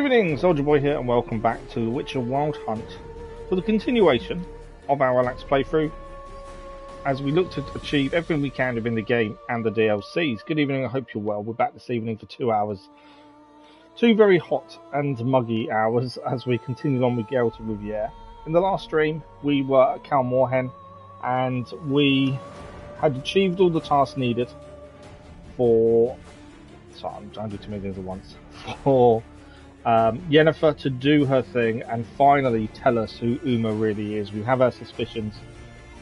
Good evening, Soldier Boy here, and welcome back to The Witcher Wild Hunt for the continuation of our Relaxed playthrough as we look to achieve everything we can within the game and the DLCs. Good evening, I hope you're well. We're back this evening for 2 hours. 2 very hot and muggy hours as we continue on with Geralt of Riviera. In the last stream, we were at Cal Moorhen and we had achieved all the tasks needed for... Sorry, I'm trying to do too many things at once. For Yennefer to do her thing and finally tell us who Uma really is. We have our suspicions,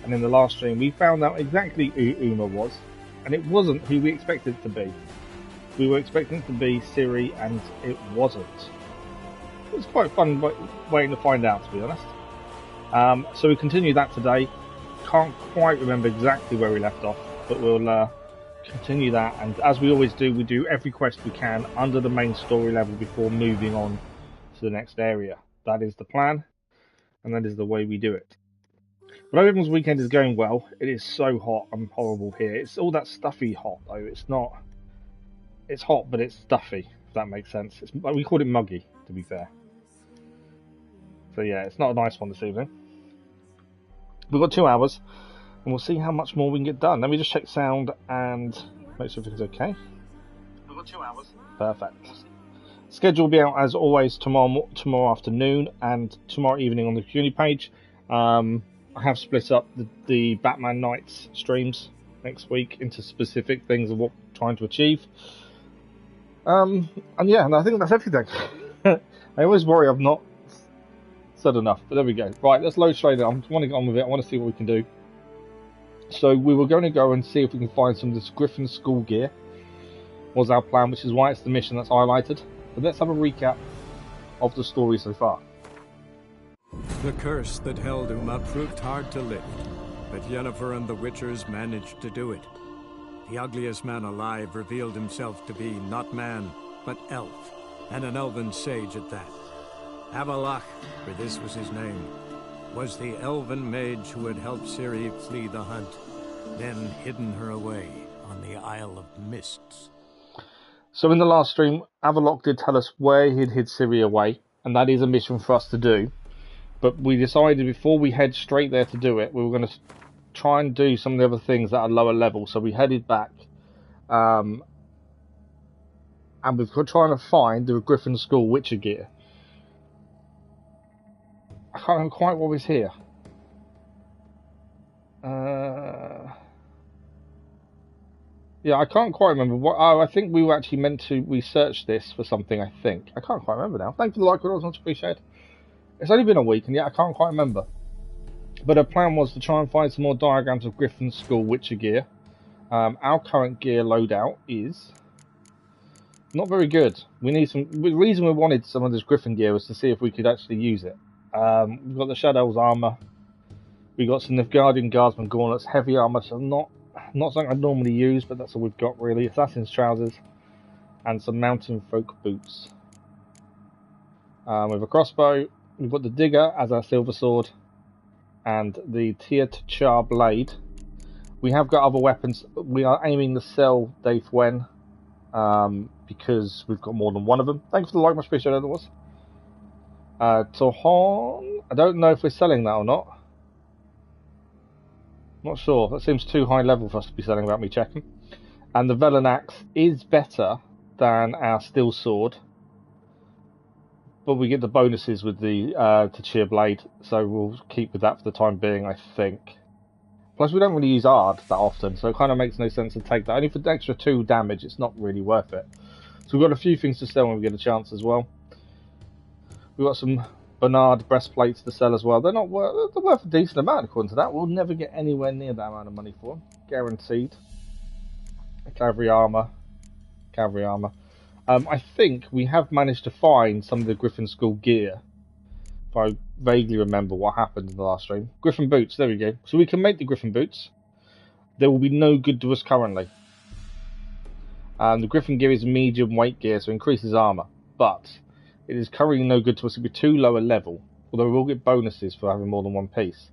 and in the last stream we found out exactly who Uma was, and it wasn't who we expected it to be. We were expecting it to be Ciri, and it wasn't. It was quite fun waiting to find out, to be honest. So we continue that today. Can't quite remember exactly where we left off, but we'll continue that, and as we always do, we do every quest we can under the main story level before moving on to the next area. That is the plan, and that is the way we do it. But everyone's weekend is going well. It is so hot and horrible here. It's all that stuffy hot though. It's not. It's hot, but it's stuffy. If that makes sense. It's, we called it muggy, to be fair. So yeah, it's not a nice one this evening. We've got 2 hours. And we'll see how much more we can get done. Let me just check sound and make sure everything's okay. We've got 2 hours. Perfect. Schedule will be out as always tomorrow afternoon and tomorrow evening on the community page. I have split up the Batman Knights streams next week into specific things of what we're trying to achieve. And yeah, and I think that's everything. I always worry I've not said enough, but there we go. Right, let's load straight in. I want to get on with it. I want to see what we can do. So we were going to go and see if we can find some of this Griffin school gear, was our plan, which is why it's the mission that's highlighted. But let's have a recap of the story so far. The curse that held Uma proved hard to lift, but Yennefer and the Witchers managed to do it. The ugliest man alive revealed himself to be not man, but elf, and an elven sage at that. Avalach, for this was his name, was the elven mage who had helped Ciri flee the hunt, then hidden her away on the Isle of Mists. So in the last stream, Avalok did tell us where he'd hid Ciri away, and that is a mission for us to do. But we decided before we head straight there to do it, we were going to try and do some of the other things at a lower level. So we headed back, and we're trying to find the Griffin School Witcher gear. I can't remember quite what was here. Yeah, I can't quite remember. I think we were actually meant to research this for something, I think. I can't quite remember now. Thank you for the like, it was much appreciated. It's only been a week, and yet I can't quite remember. But our plan was to try and find some more diagrams of Griffin School Witcher gear. Our current gear loadout is not very good. We need some... The reason we wanted some of this Griffin gear was to see if we could actually use it. We've got the Shadow's armour. We've got some Nilfgaardian Guardsman gauntlets, heavy armour, so not something I'd normally use, but that's all we've got really. Assassin's trousers and some mountain folk boots. With a crossbow, we've got the Digger as our silver sword and the Tia blade. We have got other weapons. We are aiming to sell Dave Wen because we've got more than one of them. Thanks for the like, much appreciated. That was. Tohon, I don't know if we're selling that or not. Not sure. That seems too high level for us to be selling without me checking. And the Velen axe is better than our steel sword, but we get the bonuses with the Tachir blade, so we'll keep with that for the time being, I think. Plus, we don't really use Ard that often, so it kind of makes no sense to take that. Only for the extra 2 damage, it's not really worth it. So we've got a few things to sell when we get a chance as well. We've got some Bernard breastplates to sell as well. They're worth a decent amount according to that. We'll never get anywhere near that amount of money for them. Guaranteed. Cavalry armour. I think we have managed to find some of the Griffin School gear. If I vaguely remember what happened in the last stream. Griffin boots, there we go. So we can make the Griffin boots. They will be no good to us currently. The Griffin gear is medium weight gear, so increases armour. But it is currently no good to us. It'll be too low a level. Although we will get bonuses for having more than one piece.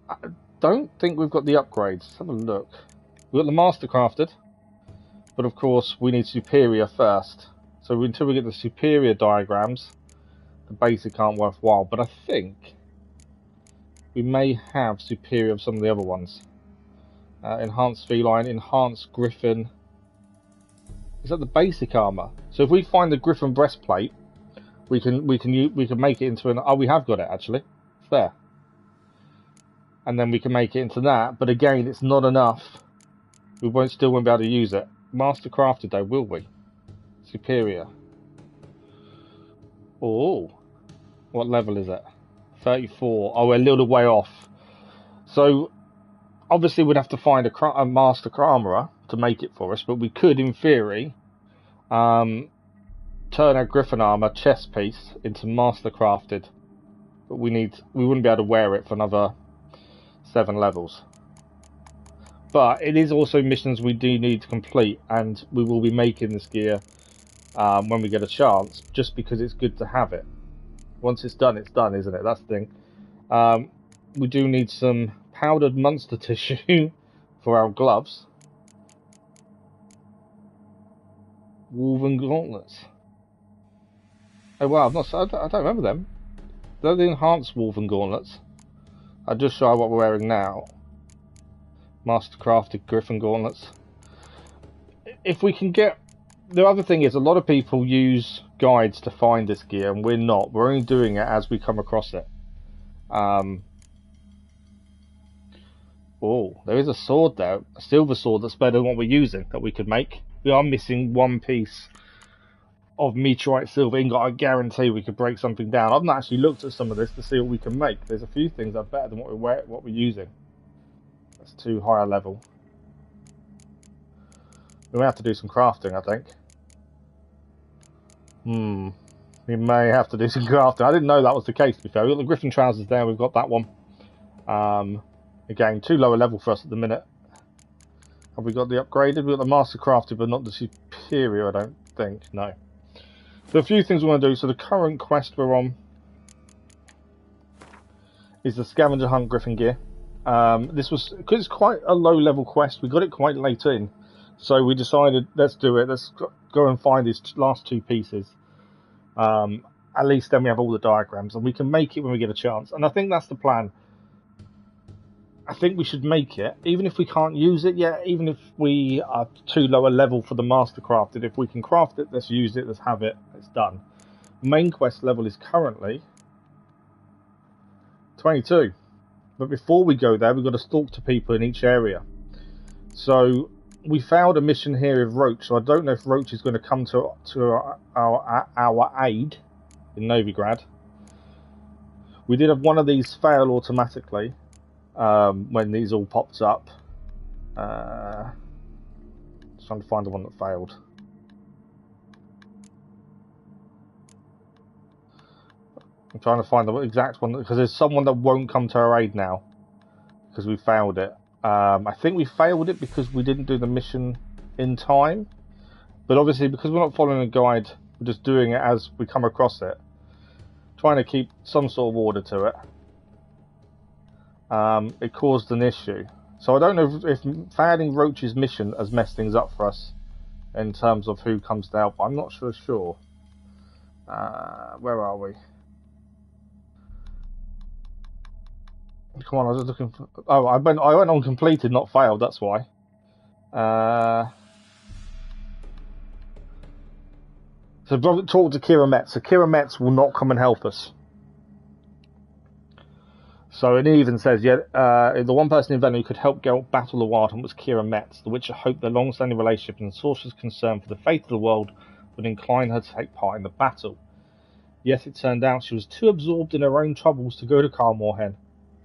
I don't think we've got the upgrades. Let's have a look. We've got the Mastercrafted. But of course, we need Superior first. So until we get the superior diagrams, the basic aren't worthwhile. But I think we may have superior of some of the other ones. Enhanced feline, enhanced griffin. Is that the basic armor? So if we find the griffin breastplate, we can make it into an. Oh, we have got it actually. It's there. And then we can make it into that. But again, it's not enough. We still won't be able to use it. Master crafted though, will we? Superior. Oh, what level is it? 34. Oh, we're a little way off. So obviously we'd have to find a master armourer to make it for us, but we could, in theory, turn our griffin armour chest piece into master crafted. But we wouldn't be able to wear it for another 7 levels. But it is also missions we do need to complete, and we will be making this gear when we get a chance, just because it's good to have it. Once it's done, isn't it? That's the thing. We do need some powdered monster tissue for our gloves. Woven gauntlets. Oh wow, I don't remember them. They're the enhanced woven gauntlets. I'll just show what we're wearing now. Mastercrafted Griffin gauntlets. If we can get... The other thing is, a lot of people use guides to find this gear, and we're not. We're only doing it as we come across it. Oh, there is a sword there. A silver sword that's better than what we're using, that we could make. We are missing one piece of meteorite silver ingot. I guarantee we could break something down. I've not actually looked at some of this to see what we can make. There's a few things that are better than what we're using. That's too high a level. We may have to do some crafting, I think. We may have to do some crafting. I didn't know that was the case, to be fair. We've got the Griffin trousers there, we've got that one. Again, too low a level for us at the minute. Have we got the upgraded? We've got the master crafted, but not the superior, I don't think. No. So a few things we want to do. So the current quest we're on is the scavenger hunt Griffin Gear. This was, because it's quite a low level quest, we got it quite late in. So we decided, let's do it. Let's go and find these last 2 pieces. At least then we have all the diagrams, and we can make it when we get a chance. And I think that's the plan. I think we should make it, even if we can't use it yet, even if we are too low a level for the master crafted. If we can craft it, let's use it, let's have it, it's done. Main quest level is currently 22. But before we go there, we've got to talk to people in each area. So we failed a mission here with Roach, so I don't know if Roach is going to come to our aid in Novigrad. We did have one of these fail automatically. When these all popped up. Just trying to find the one that failed. I'm trying to find the exact one, because there's someone that won't come to our aid now because we failed it. I think we failed it because we didn't do the mission in time, but obviously because we're not following a guide, we're just doing it as we come across it, trying to keep some sort of order to it. It caused an issue. So I don't know if failing Roach's mission has messed things up for us in terms of who comes to help. I'm not sure. Where are we? Come on, I was just looking for... Oh, I went on completed, not failed, that's why. So talk to Kira Metz. So Kira Metz will not come and help us. So it even says, the one person in Venom who could help Geralt battle the Wild Hunt was Kira Metz. The Witcher hoped their long-standing relationship and the sorcerer's concern for the fate of the world would incline her to take part in the battle. Yet it turned out she was too absorbed in her own troubles to go to Kaer Morhen.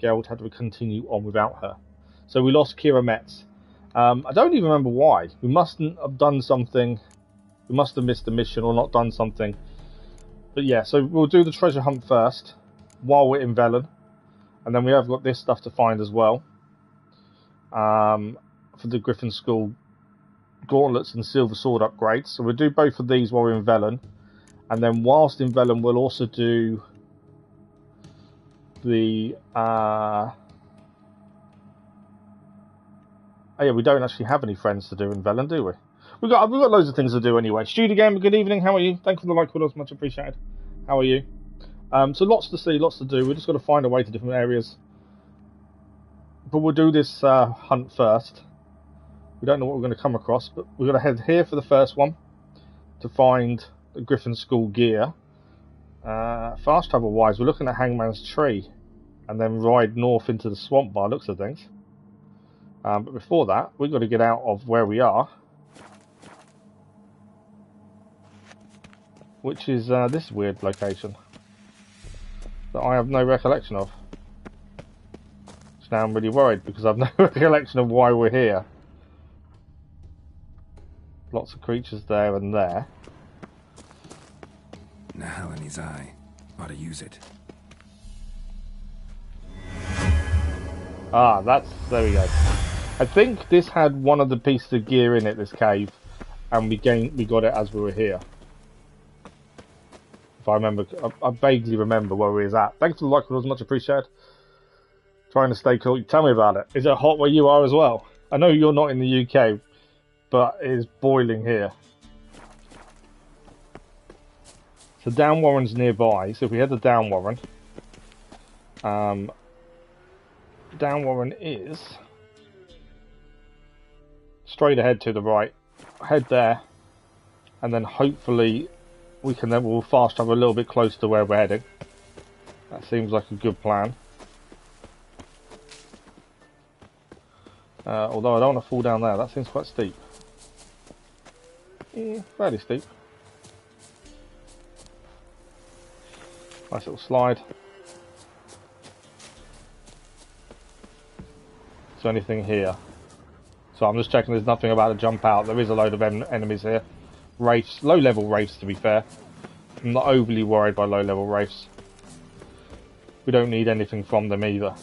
Geralt had to continue on without her. So we lost Kira Metz. I don't even remember why. We mustn't have done something. We must have missed a mission or not done something. But yeah, so we'll do the treasure hunt first while we're in Velen. And then we have got this stuff to find as well. For the Griffin School gauntlets and silver sword upgrades. So we'll do both of these while we're in Velen. And then whilst in Velen, we'll also do the... oh yeah, we don't actually have any friends to do in Velen, do we? we've got loads of things to do anyway. Studio Gamer, good evening. How are you? Thank you for the like, was much appreciated. How are you? So lots to see, lots to do. We're just got to find a way to different areas. But we'll do this hunt first. We don't know what we're going to come across, but we're going to head here for the first one to find the Griffin Gear. Fast travel wise, we're looking at Hangman's Tree and then ride north into the swamp by looks of things. But before that, we've got to get out of where we are, which is this weird location that I have no recollection of. So now I'm really worried because I have no recollection of why we're here. Lots of creatures there and there. Now in his eye. Ought to use it. Ah, there we go. I think this had one of the pieces of gear in it, this cave, and we got it as we were here. If I remember, I vaguely remember where we was at. Thanks for the like, it was much appreciated. Trying to stay cool. Tell me about it. Is it hot where you are as well? I know you're not in the UK, but it is boiling here. So Down Warren's nearby, so if we head to Down Warren, Down Warren is straight ahead to the right. Head there, and then hopefully we'll fast travel a little bit closer to where we're heading. That seems like a good plan. Although I don't want to fall down there, that seems quite steep. Yeah, fairly steep. Nice little slide. Is there anything here? So I'm just checking there's nothing about to jump out. There is a load of enemies here. Wraiths, low level wraiths to be fair. I'm not overly worried by low level wraiths. We don't need anything from them either.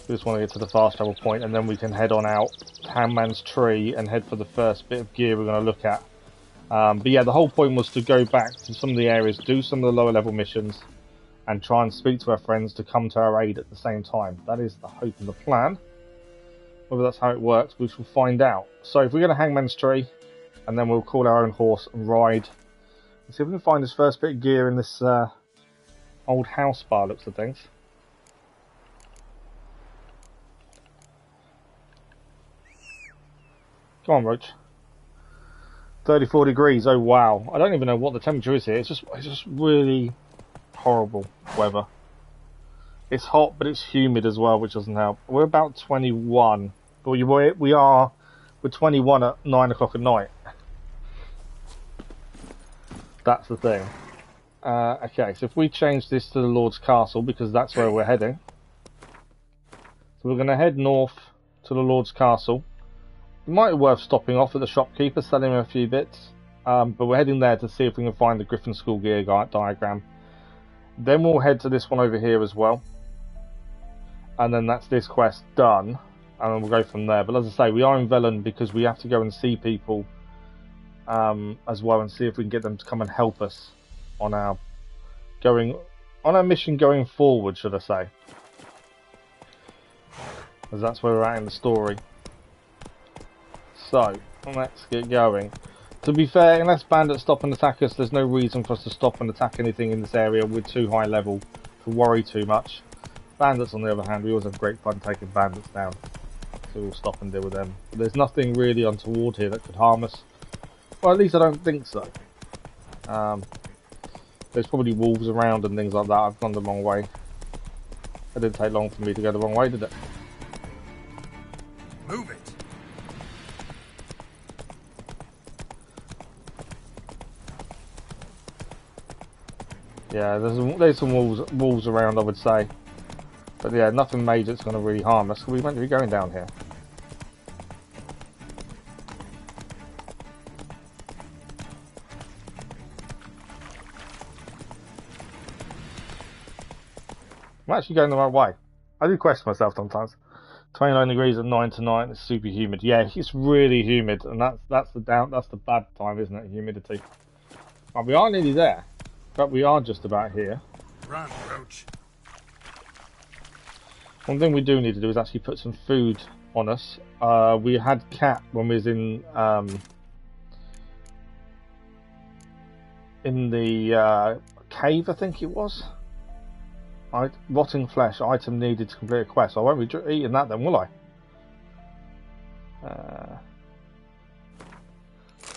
We just want to get to the fast travel point and then we can head on out to Hangman's Tree and head for the first bit of gear we're going to look at. But yeah, the whole point was to go back to some of the areas, do some of the lower level missions, and try and speak to our friends to come to our aid at the same time. That is the hope and the plan. Whether that's how it works, we shall find out. So if we go to Hangman's Tree, and then we'll call our own horse and ride, and see if we can find this first bit of gear in this old house bar looks of things. Come on, Roach. 34 degrees, oh wow. I don't even know what the temperature is here. It's just really horrible weather. It's hot, but it's humid as well, which doesn't help. We're about 21. But we're 21 at 9 o'clock at night. That's the thing. Okay, so if we change this to the Lord's Castle, because that's where we're heading. So we're going to head north to the Lord's Castle. It might be worth stopping off at the shopkeeper, selling him a few bits. But we're heading there to see if we can find the Griffin Gear diagram. Then we'll head to this one over here as well. And then that's this quest done. And then we'll go from there. But as I say, we are in Velen because we have to go and see people as well and see if we can get them to come and help us on our mission going forward, should I say. Because that's where we're at in the story. So, let's get going. To be fair, unless bandits stop and attack us, there's no reason for us to stop and attack anything in this area. We're too high level to worry too much. Bandits, on the other hand, we always have great fun taking bandits down. So we'll stop and deal with them. But there's nothing really untoward here that could harm us. Well, at least I don't think so. There's probably wolves around and things like that. I've gone the wrong way. It didn't take long for me to go the wrong way, did it? Move it. Yeah, there's some wolves around, I would say. But yeah, nothing major that's going to really harm us. We meant to be going down here. I'm actually going the right way. I do question myself sometimes. 29 degrees at 9 tonight. It's super humid. Yeah, it's really humid, and that's the bad time, isn't it? Humidity. Well, we are nearly there, but we are just about here. Run, Roach. One thing we do need to do is actually put some food on us. We had Cat when we was in the cave, I think it was. Rotting flesh item needed to complete a quest. I won't be eating that then, will I?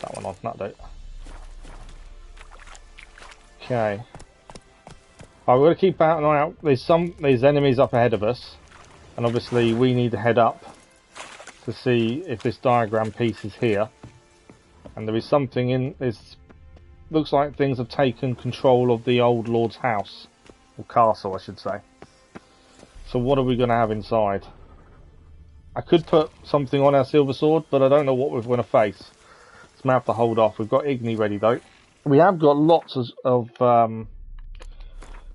That one on, that don't. Okay. We're going to keep an eye out. There's enemies up ahead of us, and obviously we need to head up to see if this diagram piece is here. And there is something in this. Looks like things have taken control of the old Lord's house, or castle, I should say. So what are we going to have inside? I could put something on our silver sword, but I don't know what we're going to face. So we may have to hold off. We've got Igni ready though. We have got lots of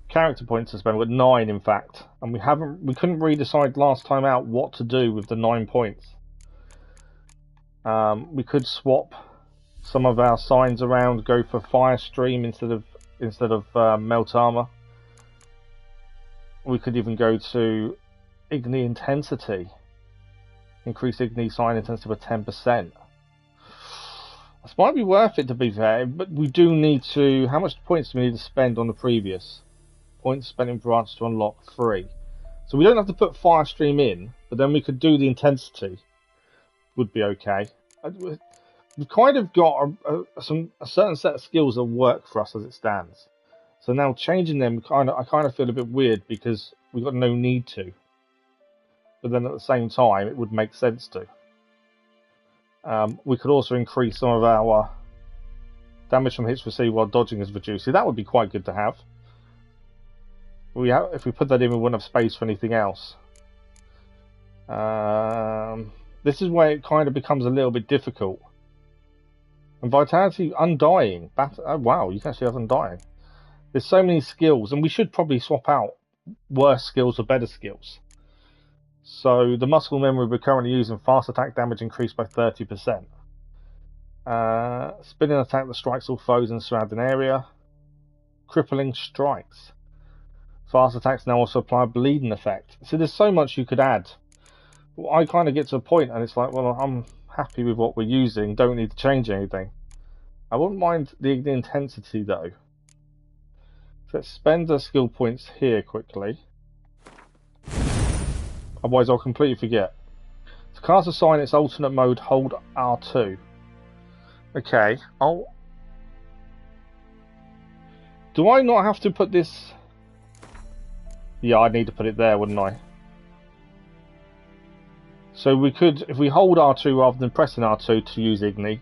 character points to spend. We've got 9 in fact, and we couldn't really decide last time out what to do with the 9 points. We could swap some of our signs around, go for fire stream instead of melt armor. We could even go to Igni intensity, increase Igni sign intensity by 10%. This might be worth it to be fair, but we do need to. How much points do we need to spend on the previous? Points spent in branch to unlock 3. So we don't have to put fire stream in, but then we could do the intensity. Would be okay. We've kind of got a certain set of skills that work for us as it stands. So now changing them, I kind of feel a bit weird because we've got no need to. But then at the same time, it would make sense to. We could also increase some of our damage from hits received while dodging is reduced. See, that would be quite good to have. If we put that in, we wouldn't have space for anything else. This is where it kind of becomes a little bit difficult. And vitality, undying. Oh, wow, you can actually have undying. There's so many skills, and we should probably swap out worse skills for better skills. So the muscle memory we're currently using, fast attack damage increased by 30%. Spinning attack that strikes all foes in the surrounding area. Crippling strikes. Fast attacks now also apply a bleeding effect. So there's so much you could add. Well, I kind of get to a point and it's like, well, I'm happy with what we're using, don't need to change anything. I wouldn't mind the intensity though. So let's spend the skill points here quickly. Otherwise I'll completely forget. To cast a sign in its alternate mode, hold R2. Okay, do I not have to put this? Yeah, I'd need to put it there, wouldn't I? So we could, if we hold R2 rather than pressing R2 to use Igni,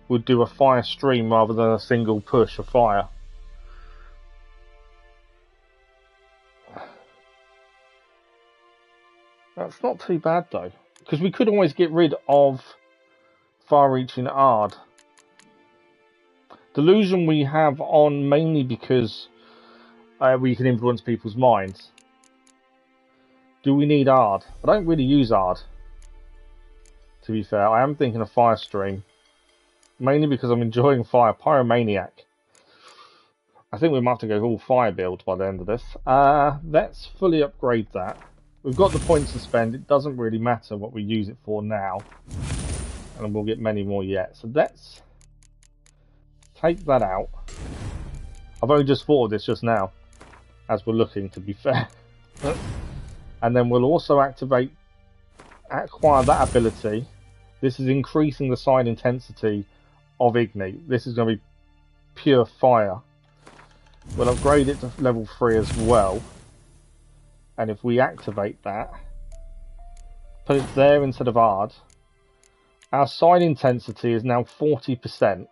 we'd do a fire stream rather than a single push of fire. That's not too bad though, because we could always get rid of far-reaching Ard. Delusion we have on mainly because we can influence people's minds. Do we need Ard? I don't really use Ard, to be fair. I am thinking of Fire Stream, mainly because I'm enjoying Fire. Pyromaniac. I think we might have to go all fire build by the end of this. Let's fully upgrade that. We've got the points to spend. It doesn't really matter what we use it for now. And we'll get many more yet. So let's take that out. I've only just thought of this just now, as we're looking, to be fair. And then we'll also acquire that ability. This is increasing the sign intensity of Igni. This is going to be pure fire. We'll upgrade it to level 3 as well. And if we activate that, put it there instead of Ard, our sign intensity is now 40%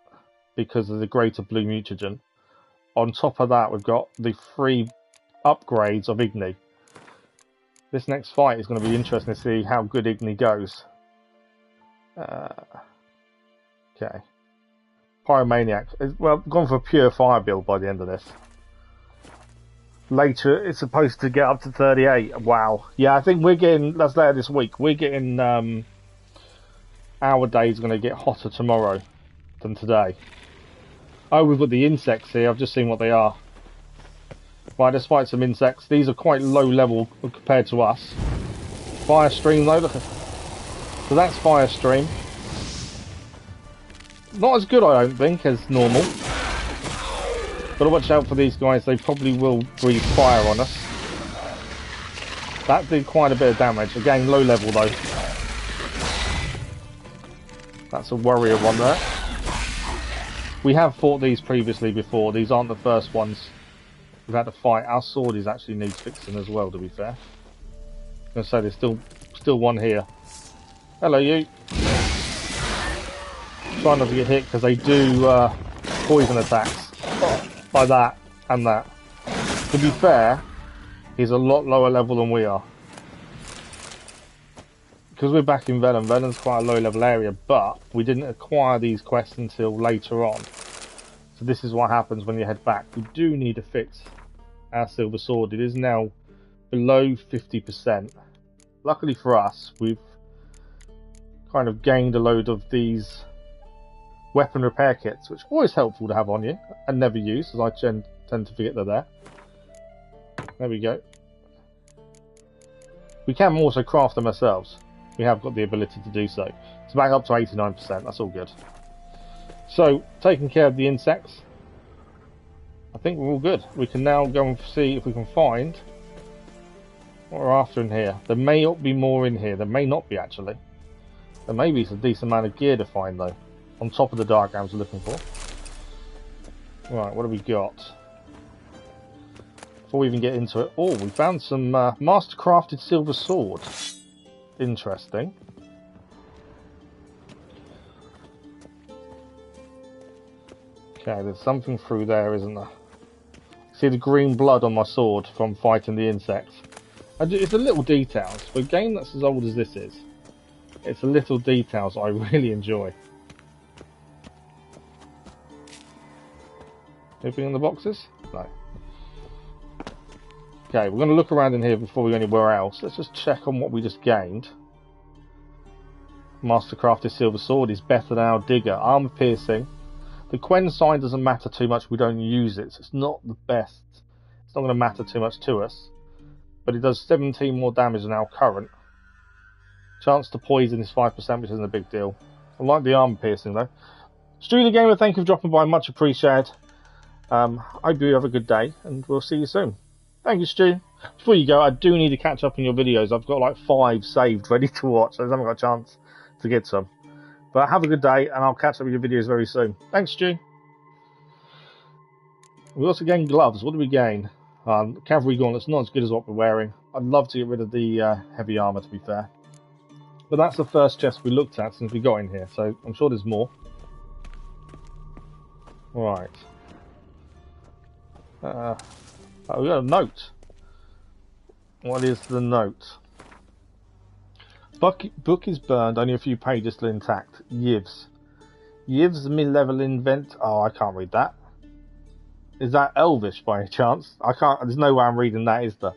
because of the greater blue mutagen. On top of that, we've got the 3 upgrades of Igni. This next fight is going to be interesting to see how good Igni goes. Okay. Pyromaniac. Well, gone for a pure fire build by the end of this. Later, it's supposed to get up to 38. Wow. Yeah, I think we're getting, that's later this week, we're getting, our day's going to get hotter tomorrow than today. Oh, we've got the insects here. I've just seen what they are. Right, let's fight some insects. These are quite low level compared to us. Fire stream though, look at... So that's Fire Stream. Not as good, I don't think, as normal. Gotta watch out for these guys, they probably will breathe fire on us. That did quite a bit of damage. Again, low level though. That's a warrior one there. We have fought these previously before. These aren't the first ones we've had to fight. Our sword is actually needs fixing as well, to be fair. I'm gonna say there's still one here. Hello, you. Try not to get hit because they do poison attacks by that and that. To be fair, he's a lot lower level than we are. Because we're back in Velen. Velen's quite a low level area, but we didn't acquire these quests until later on. So this is what happens when you head back. We do need to fix our silver sword. It is now below 50%. Luckily for us, we've kind of gained a load of these weapon repair kits, which are always helpful to have on you and never use, as I tend to forget they're there. There we go. We can also craft them ourselves. We have got the ability to do so. It's back up to 89%, that's all good. So, taking care of the insects, I think we're all good. We can now go and see if we can find what we're after in here. There may not be more in here, there may not be actually. There may be some decent amount of gear to find though, on top of the diagrams we're looking for. Right, what have we got? Before we even get into it, oh, we found some master-crafted silver sword. Interesting. Okay, there's something through there, isn't there? See the green blood on my sword from fighting the insects. It's the little details. For a game that's as old as this is, it's the little details I really enjoy. Anything in the boxes? No. Okay, we're going to look around in here before we go anywhere else. Let's just check on what we just gained. Mastercrafted silver sword is better than our digger. Armour piercing. The Quen sign doesn't matter too much. We don't use it, so it's not the best. It's not going to matter too much to us. But it does 17 more damage than our current. Chance to poison is 5%, which isn't a big deal. I like the armour piercing though. Stu the Gamer, thank you for dropping by. Much appreciated. I hope you have a good day, and we'll see you soon. Thank you, Stu. Before you go, I do need to catch up on your videos. I've got like 5 saved ready to watch. I haven't got a chance to get some. But have a good day, and I'll catch up with your videos very soon. Thanks, Stu. We also gained gloves. What do we gain? Cavalry gauntlets, not as good as what we're wearing. I'd love to get rid of the heavy armour, to be fair. But that's the first chest we looked at since we got in here, so I'm sure there's more. Right. Oh, we got a note. What is the note? Book is burned, only a few pages still intact. Yivs. Yivs mid-level invent. Oh, I can't read that. Is that Elvish by any chance? I can't. There's no way I'm reading that, is there?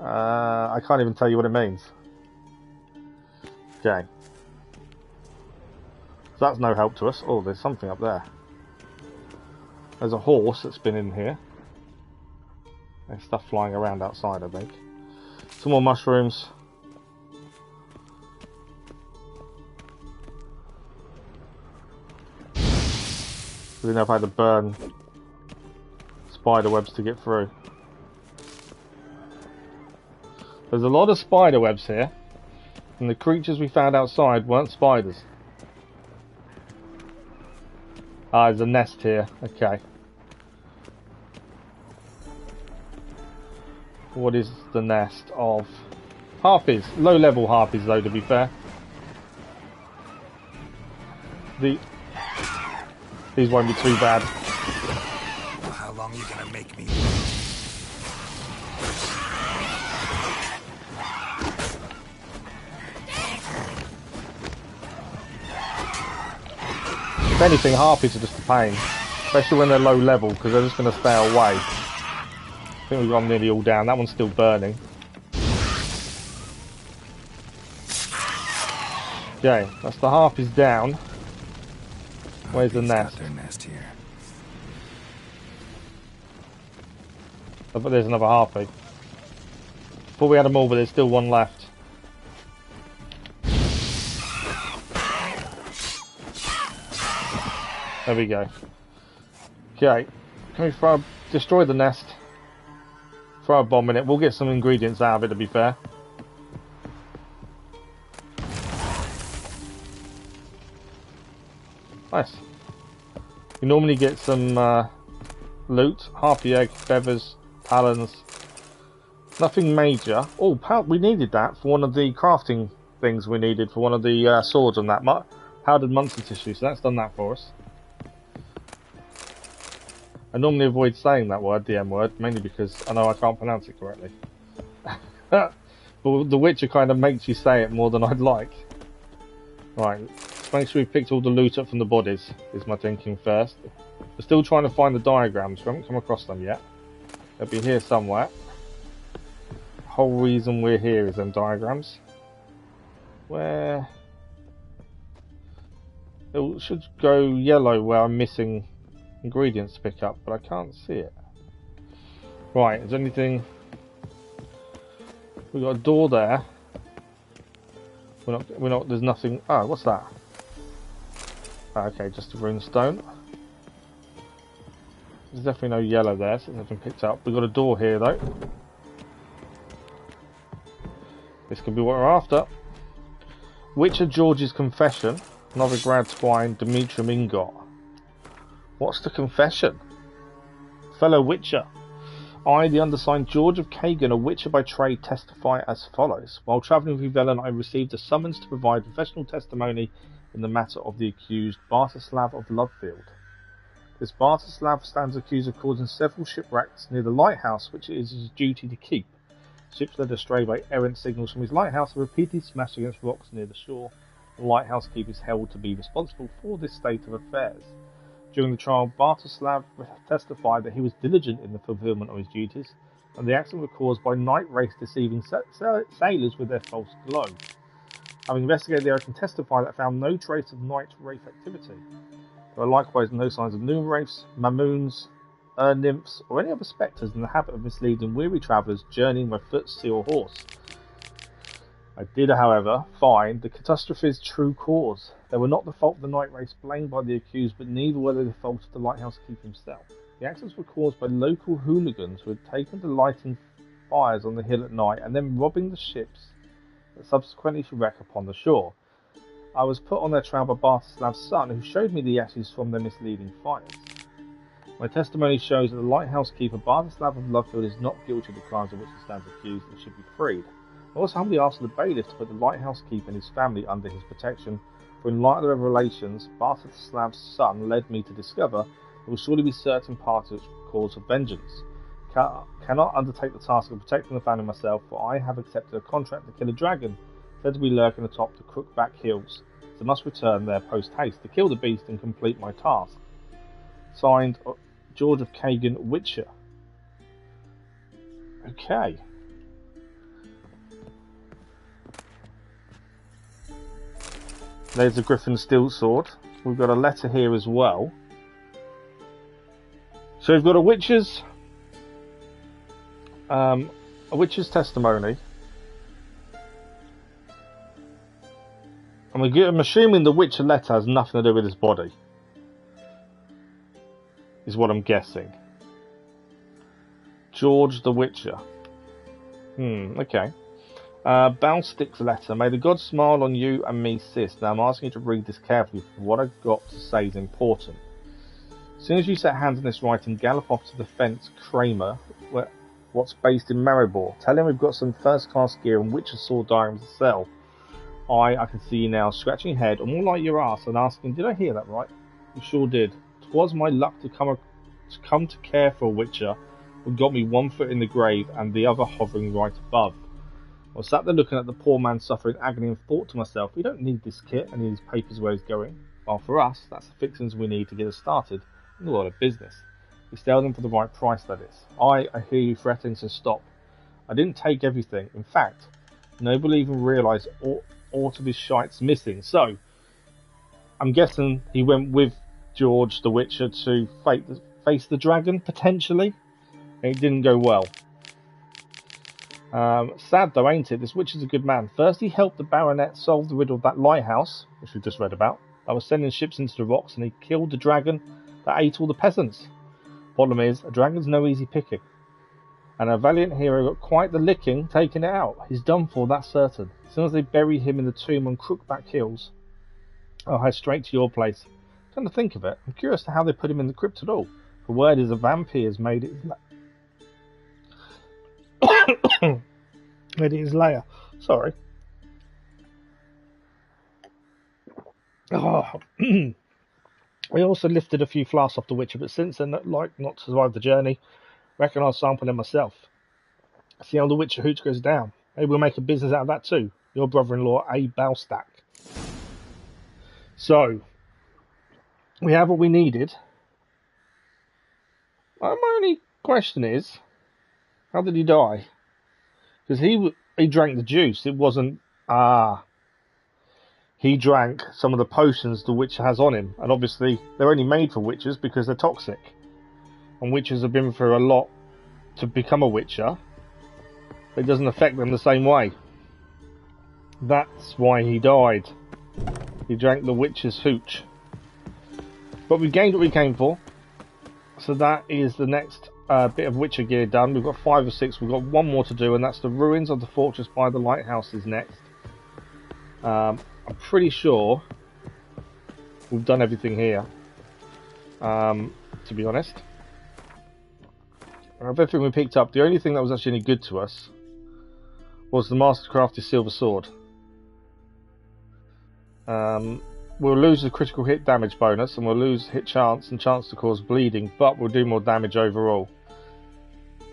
I can't even tell you what it means. Okay. So that's no help to us. Oh, there's something up there. There's a horse that's been in here. There's stuff flying around outside, I think. Some more mushrooms. We didn't know if I had to burn spider webs to get through. There's a lot of spider webs here, and the creatures we found outside weren't spiders. Ah, there's a nest here. Okay. What is the nest of? Harpies. Low level harpies though, to be fair. These won't be too bad. How long are you gonna make me? If anything, harpies are just a pain. Especially when they're low level, because they're just going to stay away. I think we've got them nearly all down. That one's still burning. Okay, that's the harpies down. Where's the nest? Their nest here. Oh, but there's another harpy. Thought we had them all, but there's still one left. There we go. Okay, can we destroy the nest? Throw a bomb in it. We'll get some ingredients out of it, to be fair. Nice. You normally get some loot, half the egg, feathers, talons. Nothing major. Oh, we needed that for one of the crafting things we needed for one of the swords on that. Powdered monster tissue, so that's done that for us. I normally avoid saying that word, the M word, mainly because I know I can't pronounce it correctly. But The Witcher kind of makes you say it more than I'd like. Right, let's make sure we've picked all the loot up from the bodies, is my thinking first. We're still trying to find the diagrams, we haven't come across them yet. They'll be here somewhere. The whole reason we're here is them diagrams. Where... It should go yellow where I'm missing ingredients to pick up, but I can't see it. Right, is there anything... We've got a door there. We're not, there's nothing... Oh, what's that? Oh, okay, just a rune stone. There's definitely no yellow there, so nothing picked up. We've got a door here, though. This could be what we're after. Witcher George's confession. Novigrad Twine, Dimitrum Ingot. What's the confession? Fellow Witcher. I, the undersigned George of Kagan, a Witcher by trade, testify as follows. While travelling with Velen, I received a summons to provide professional testimony in the matter of the accused Bartoslav of Lovefield. This Bartoslav stands accused of causing several shipwrecks near the lighthouse, which it is his duty to keep. Ships led astray by errant signals from his lighthouse are repeatedly smashed against rocks near the shore. The lighthouse keeper is held to be responsible for this state of affairs. During the trial, Bartoslav testified that he was diligent in the fulfillment of his duties, and the accident was caused by night race deceiving sailors with their false glow. Having investigated the area, I can testify that I found no trace of night wraith activity. There are likewise no signs of moon wraiths, mamoons, nymphs, or any other spectres in the habit of misleading weary travellers journeying by foot, sea, or horse. I did, however, find the catastrophe's true cause. They were not the fault of the night race blamed by the accused, but neither were they the fault of the lighthouse keeper himself. The accidents were caused by local hooligans who had taken to lighting fires on the hill at night and then robbing the ships that subsequently should wreck upon the shore. I was put on their trail by Bartoslav's son, who showed me the ashes from their misleading fires. My testimony shows that the lighthouse keeper Bartoslav of Lovefield is not guilty of the crimes of which he stands accused and should be freed. I also humbly asked the bailiff to put the lighthouse keeper and his family under his protection, for in light of the revelations Bartoslav's son led me to discover, there will surely be certain parties which cause for vengeance. Cannot undertake the task of protecting the family myself, for I have accepted a contract to kill a dragon said to be lurking atop the Crookback Hills, so must return there post-haste to kill the beast and complete my task. Signed, George of Kagan, Witcher. Okay. There's a Griffin steel sword. We've got a letter here as well. So we've got a Witcher's testimony. And I'm assuming the Witcher letter has nothing to do with his body. Is what I'm guessing. George the Witcher. Okay. Balstick's letter. May the gods smile on you and me, sis. Now I'm asking you to read this carefully, for what I've got to say is important. As soon as you set hands on this writing, gallop off to the fence Kramer, what's based in Maribor. Tell him we've got some first-class gear and Witcher sword diagrams to sell. I can see you now, scratching your head, or more like your ass, and asking, did I hear that right? You sure did. 'Twas my luck to come to care for a Witcher, who got me one foot in the grave and the other hovering right above. I sat there looking at the poor man suffering agony and thought to myself, we don't need this kit and these papers where he's going. Well, for us, that's the fixings we need to get us started in a lot of business. We sell them for the right price, that is. I hear you fretting, so stop. I didn't take everything. In fact, nobody even realised all of his shite's missing. So, I'm guessing he went with George the Witcher to face the dragon, potentially. And it didn't go well. Sad though, ain't it? This Witcher's a good man. First he helped the baronet solve the riddle of that lighthouse, which we just read about, that was sending ships into the rocks, and he killed the dragon that ate all the peasants. Problem is, a dragon's no easy picking, and our valiant hero got quite the licking taking it out. He's done for, that's certain. As soon as they bury him in the tomb on Crookback Hills, I'll head straight to your place. I'm trying to think of it. I'm curious to how they put him in the crypt at all. The word is a vampire's made it his lair. Sorry. Oh. We also lifted a few flasks off the Witcher, but since then, like not to survive the journey, reckon I'll sample them myself. See how the Witcher hooch goes down. Maybe we'll make a business out of that too. Your brother-in-law, A. Balstack. So, we have what we needed. My only question is, how did he die? Because he drank the juice. It wasn't... He drank some of the potions the Witcher has on him. And obviously, they're only made for Witchers because they're toxic. And Witchers have been through a lot to become a Witcher. It doesn't affect them the same way. That's why he died. He drank the Witcher's hooch. But we gained what we came for. So that is the next bit of Witcher gear done. We've got 5 or 6. We've got one more to do, and that's the ruins of the fortress by the lighthouse is next. I'm pretty sure we've done everything here, to be honest. Of everything we picked up, the only thing that was actually any good to us was the Mastercrafted Silver Sword. We'll lose the critical hit damage bonus, and we'll lose hit chance and chance to cause bleeding, but we'll do more damage overall.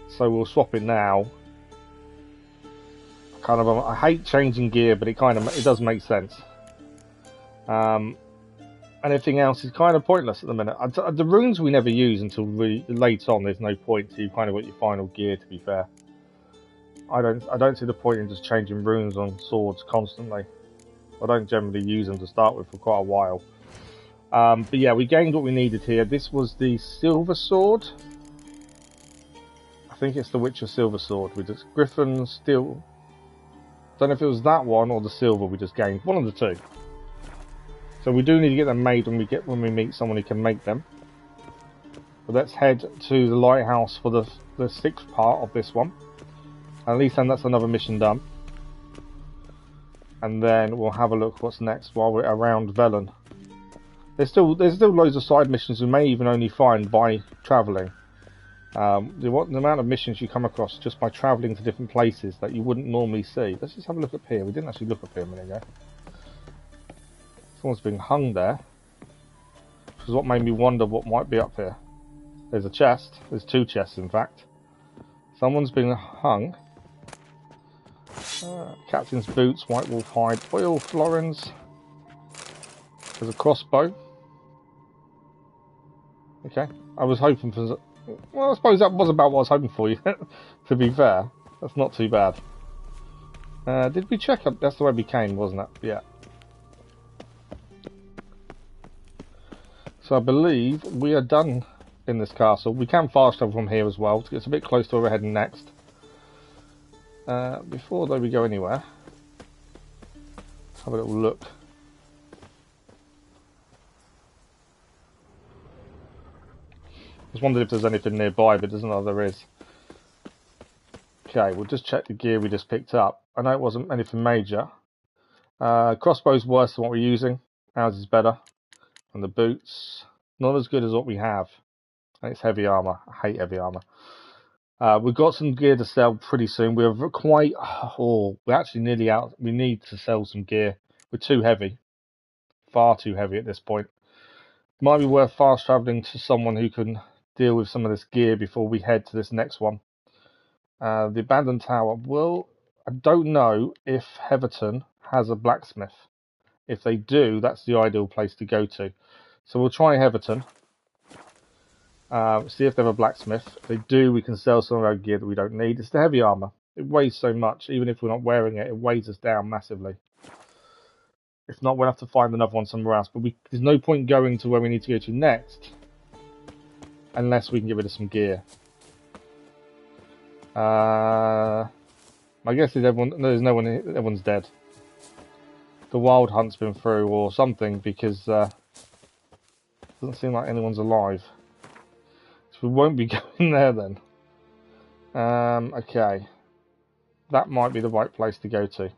So we'll swap it now. I hate changing gear, but it does make sense. Anything else is kind of pointless at the minute. The runes we never use until really late on. There's no point. So you kind of got your final gear. To be fair, I don't see the point in just changing runes on swords constantly. I don't generally use them to start with for quite a while. But yeah, we gained what we needed here. This was the Silver Sword. I think it's the Witcher Silver Sword. We just Griffin Steel. Don't know if it was that one or the silver we just gained. One of the two. So we do need to get them made when we meet someone who can make them. But let's head to the lighthouse for the 6th part of this one. At least then that's another mission done. And then we'll have a look what's next while we're around Velen. There's still loads of side missions we may even only find by travelling. The amount of missions you come across just by travelling to different places that you wouldn't normally see. Let's just have a look up here. We didn't actually look up here a minute ago. Someone's being hung there. Which is what made me wonder what might be up here. There's a chest. There's 2 chests, in fact. Someone's being hung. Captain's boots, white wolf hide, oil florins. There's a crossbow. Okay. I was hoping for... Well, I suppose that was about what I was hoping for you. To be fair, that's not too bad. Did we check up? That's the way we came, wasn't it? Yeah. So I believe we are done in this castle. We can fast travel from here as well to get a bit close to where we're heading next. Before though we go anywhere, let's have a little look. Just wondered if there's anything nearby, but doesn't know there is. Okay, we'll just check the gear we just picked up. I know it wasn't anything major. Crossbow's worse than what we're using. Ours is better. And the boots, not as good as what we have. And it's heavy armour. I hate heavy armour. We've got some gear to sell pretty soon. We're quite... we're actually nearly out. We need to sell some gear. We're too heavy. Far too heavy at this point. Might be worth fast travelling to someone who can deal with some of this gear before we head to this next one. The abandoned tower. Well, I don't know if Heatherton has a blacksmith. If they do, that's the ideal place to go to. So we'll try Heatherton. See if they have a blacksmith. If they do, we can sell some of our gear that we don't need. It's the heavy armour. It weighs so much. Even if we're not wearing it, it weighs us down massively. If not, we'll have to find another one somewhere else. But there's no point going to where we need to go to next unless we can get rid of some gear. My guess is there's no one. Everyone's dead. the wild hunt's been through or something, because doesn't seem like anyone's alive. So we won't be going there then. Okay. That might be the right place to go to.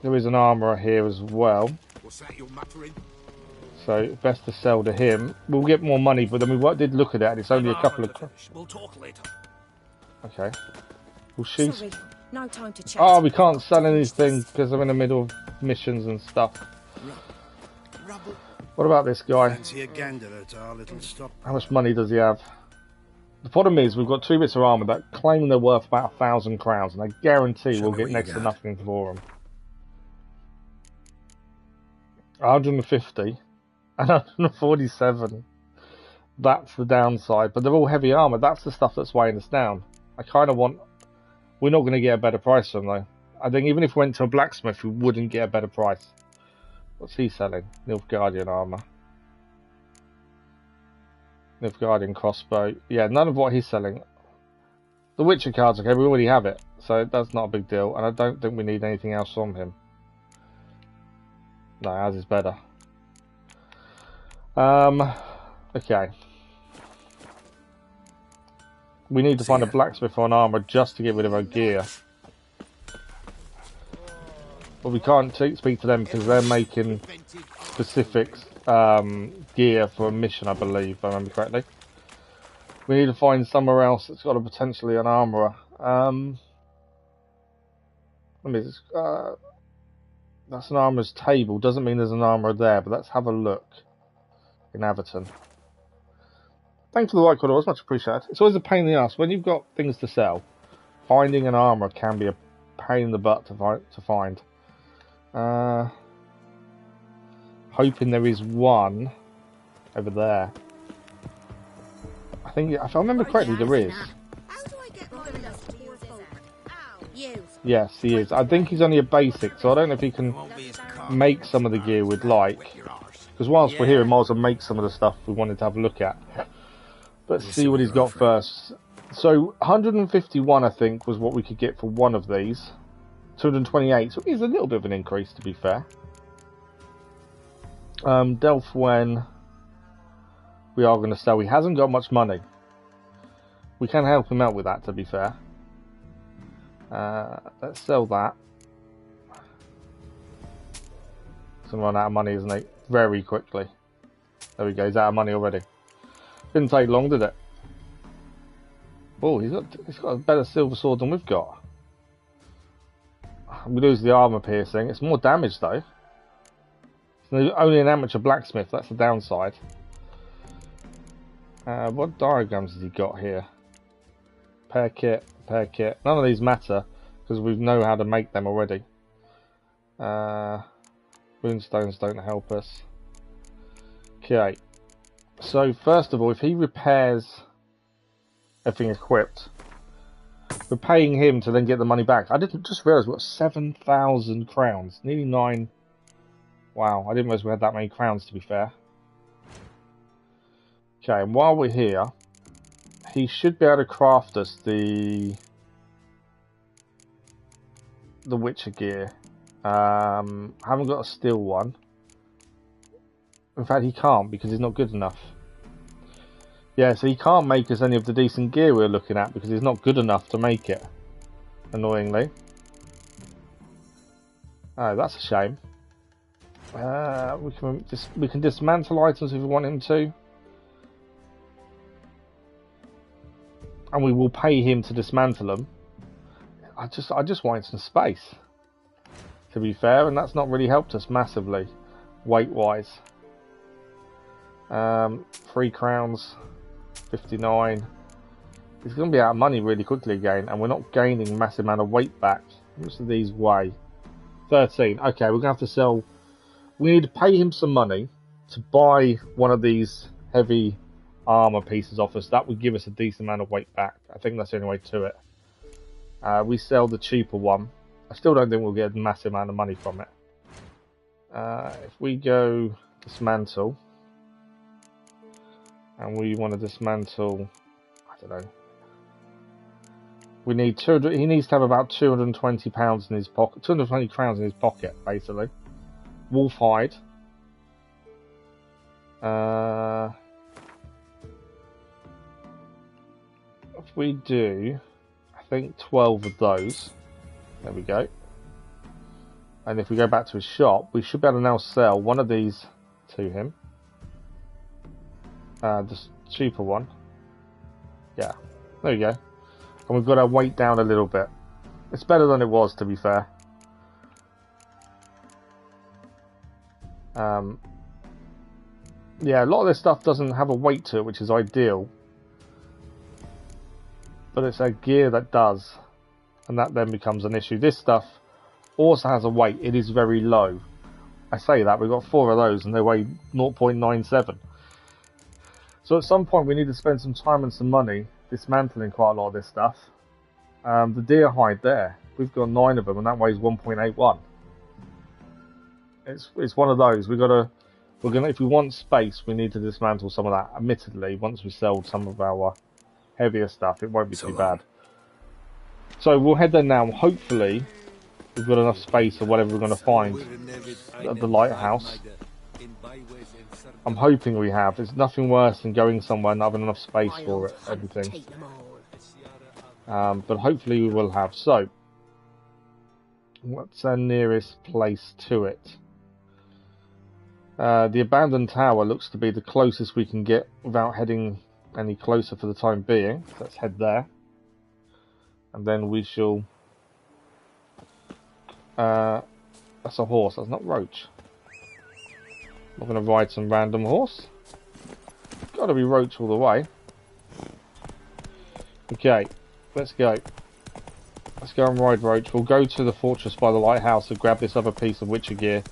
There is an armourer here as well. What's that you're muttering? So best to sell to him. We'll get more money, but then we did look at it and it's only a couple of... We'll talk later. Okay. Well, she's... Sorry, no time to chat. Oh, we can't sell anything because I'm in the middle of missions and stuff. What about this guy? Fancy a gander at our little stop. How much money does he have? The problem is we've got 2 bits of armour that claim they're worth about 1,000 crowns, and I guarantee we'll get next to nothing for them. 150 and 147. That's the downside, but they're all heavy armour. That's the stuff that's weighing us down. I kind of want... We're not going to get a better price from them, though. I think even if we went to a blacksmith, we wouldn't get a better price. What's he selling? Nilfgaardian armour. Nilfgaardian crossbow. Yeah, none of what he's selling. The Witcher cards, okay, we already have it, so that's not a big deal, and I don't think we need anything else from him. No, ours is better. Okay. We need to find a blacksmith on armour just to get rid of our gear. But we can't speak to them because they're making specific gear for a mission, I believe, if I remember correctly. We need to find somewhere else that's got a potentially an armourer. That's an armourer's table. Doesn't mean there's an armourer there, but let's have a look in Everton. Thanks for the like, it was much appreciated. It's always a pain in the ass when you've got things to sell. Finding an armourer can be a pain in the butt to find. Hoping there is one over there. I think, if I remember correctly, there is. Yes, he is. I think he's only a basic, so I don't know if he can make some of the gear we'd like. Because whilst we're here, we might as well make some of the stuff we wanted to have a look at. Let's see what he's got first. So 151, I think, was what we could get for one of these. 228, so it is a little bit of an increase, to be fair. Delphwen, we are going to sell. He hasn't got much money. We can help him out with that, to be fair. Let's sell that. He's going to run out of money, isn't he? Very quickly. There we go, he's out of money already. Didn't take long, did it? Oh, he's got a better silver sword than we've got. We lose the armour piercing. It's more damage though. It's only an amateur blacksmith, that's the downside. What diagrams has he got here? Repair kit, repair kit. None of these matter because we know how to make them already. Runestones don't help us. Okay. So first of all, if he repairs everything equipped, we're paying him to then get the money back. I didn't just realise we got 7,000 crowns, nearly 9. Wow, I didn't realise we had that many crowns, to be fair. Okay, and while we're here, he should be able to craft us the Witcher gear. Haven't got a steel one. In fact, he can't because he's not good enough. Yeah, so he can't make us any of the decent gear we're looking at because he's not good enough to make it. Annoyingly. Oh, that's a shame. We can dismantle items if we want him to. And we will pay him to dismantle them. I just wanted some space, to be fair, and that's not really helped us massively, weight-wise. 3 crowns, 59. He's going to be out of money really quickly again, and we're not gaining a massive amount of weight back. How much do these weigh? 13. Okay, we're going to have to sell. We need to pay him some money to buy one of these heavy armour pieces off us. That would give us a decent amount of weight back. I think that's the only way to it. We sell the cheaper one. I still don't think we'll get a massive amount of money from it. If we go dismantle, and we want to dismantle, I don't know, We need 200. He needs to have about £220 in his pocket. 220 crowns in his pocket, basically. Wolf hide. If we do, I think 12 of those. There we go. And if we go back to his shop, we should be able to now sell one of these to him. The cheaper one. Yeah, there you go. And we've got our weight down a little bit. It's better than it was, to be fair. Yeah, a lot of this stuff doesn't have a weight to it, which is ideal. But it's our gear that does. And that then becomes an issue. This stuff also has a weight. It is very low. I say that, we've got 4 of those and they weigh 0.97. So at some point we need to spend some time and some money dismantling quite a lot of this stuff. The deer hide there, we've got 9 of them and that weighs 1.81. It's one of those. If we want space, we need to dismantle some of that. Admittedly, once we sold some of our heavier stuff, it won't be too bad. So we'll head there now. Hopefully, we've got enough space for whatever we're going to find at the lighthouse. I'm hoping we have. There's nothing worse than going somewhere and not having enough space for it, everything. But hopefully we will have. So, what's our nearest place to it? The abandoned tower looks to be the closest we can get without heading any closer for the time being. So let's head there. And then we shall... that's a horse, that's not Roach. I'm going to ride some random horse. Got to be Roach all the way. Okay, let's go. Let's go and ride Roach. We'll go to the fortress by the lighthouse and grab this other piece of Witcher gear.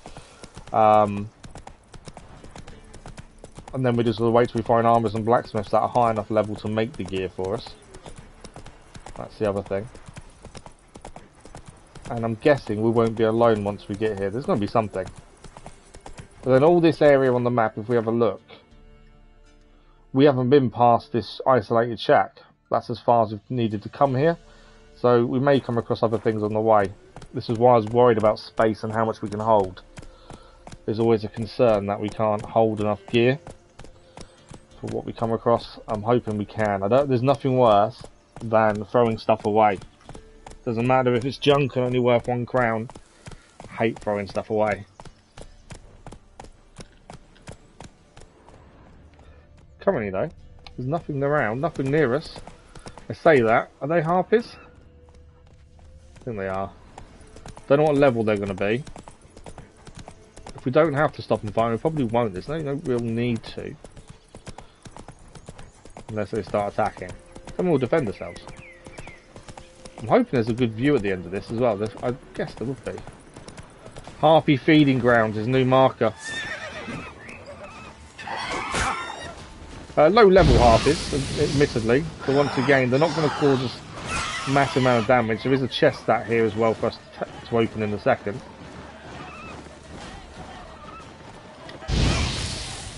And then we just will wait till we find armours and blacksmiths that are high enough level to make the gear for us. That's the other thing. And I'm guessing we won't be alone once we get here. There's going to be something. But then all this area on the map, if we have a look, we haven't been past this isolated shack. That's as far as we've needed to come here. So we may come across other things on the way. This is why I was worried about space and how much we can hold. There's always a concern that we can't hold enough gear for what we come across. I'm hoping we can. There's nothing worse than throwing stuff away. Doesn't matter if it's junk and only worth 1 crown. I hate throwing stuff away. Currently though, there's nothing around, nothing near us. I say that. Are they harpies? I think they are. Don't know what level they're going to be. If we don't have to stop and fight, we probably won't. There's no real need to. Unless they start attacking. Then we'll defend ourselves. I'm hoping there's a good view at the end of this as well. I guess there would be. Harpy feeding grounds is new marker. Low level harpies, admittedly. So once again, they're not going to cause us a massive amount of damage. There is a chest stat here as well for us to open in a second.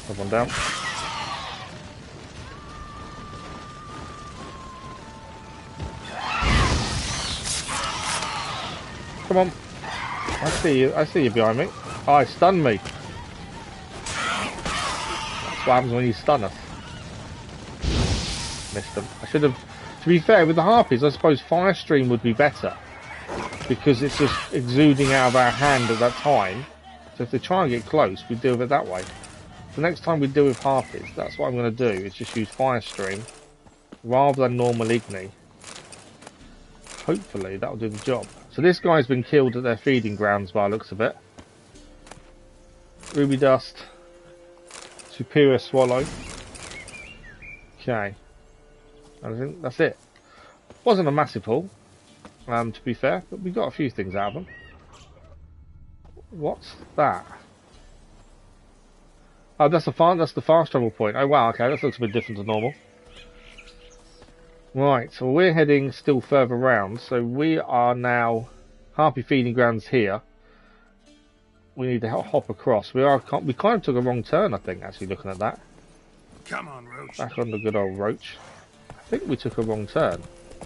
Have one down. Come on. I see you. I see you behind me. Oh, he stunned me. That's what happens when you stun us. Missed them. I should have... To be fair, with the harpies, I suppose Fire Stream would be better. Because it's just exuding out of our hand at that time. So if they try and get close, we deal with it that way. The next time we deal with harpies, that's what I'm going to do, is just use Fire Stream rather than normal Igni. Hopefully that'll do the job. So this guy's been killed at their feeding grounds by the looks of it. Ruby Dust. Superior Swallow. Okay. I think that's it. Wasn't a massive haul, to be fair, but we got a few things out of them. What's that? Oh, that's the fast travel point. Oh wow, okay, that looks a bit different to normal. Right, so we're heading still further round. So we are now Harpy feeding grounds here. We need to hop across. We kind of took a wrong turn, I think, actually looking at that. Come on, Roach. Back on the good old Roach. I think we took a wrong turn.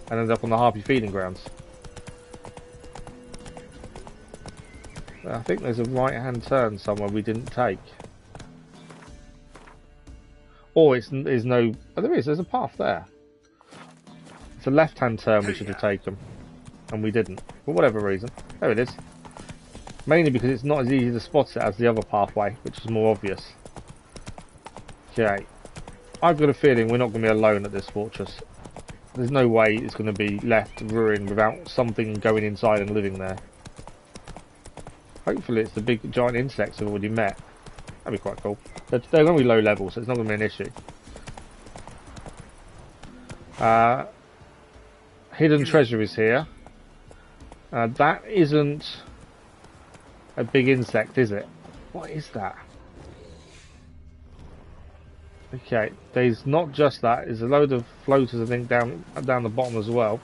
and ended up on the Harpy feeding grounds. I think there's a right-hand turn somewhere we didn't take. Or there's no... Oh, there's a path there. It's a left-hand turn we should have taken. And we didn't. For whatever reason. There it is. Mainly because it's not as easy to spot it as the other pathway, which is more obvious. Okay. I've got a feeling we're not going to be alone at this fortress. There's no way it's going to be left ruined without something going inside and living there. Hopefully it's the big giant insects we've already met. That'd be quite cool. They're going to be low level, so it's not going to be an issue. Hidden treasure is here. That isn't a big insect, is it? What is that? Okay, there's not just that. There's a load of floaters, I think, down the bottom as well.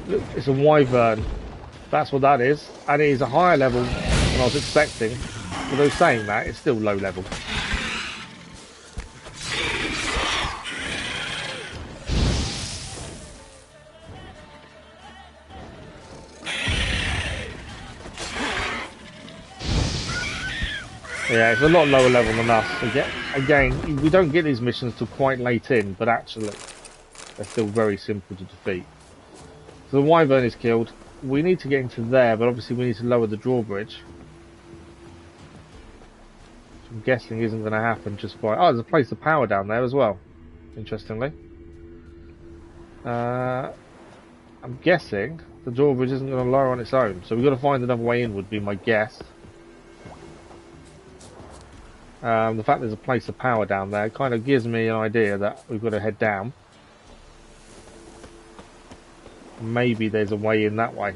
Look, it's a wyvern. That's what that is, and it is a higher level than I was expecting. Although saying that, it's still low level. Yeah, it's a lot lower level than us. Again, we don't get these missions till quite late in, but actually, they're still very simple to defeat. So the wyvern is killed. We need to get into there, but obviously we need to lower the drawbridge. Which I'm guessing isn't going to happen just by... Oh, there's a place of power down there as well, interestingly. I'm guessing the drawbridge isn't going to lower on its own, so we've got to find another way in would be my guess. The fact there's a place of power down there kind of gives me an idea that we've got to head down. Maybe there's a way in that way.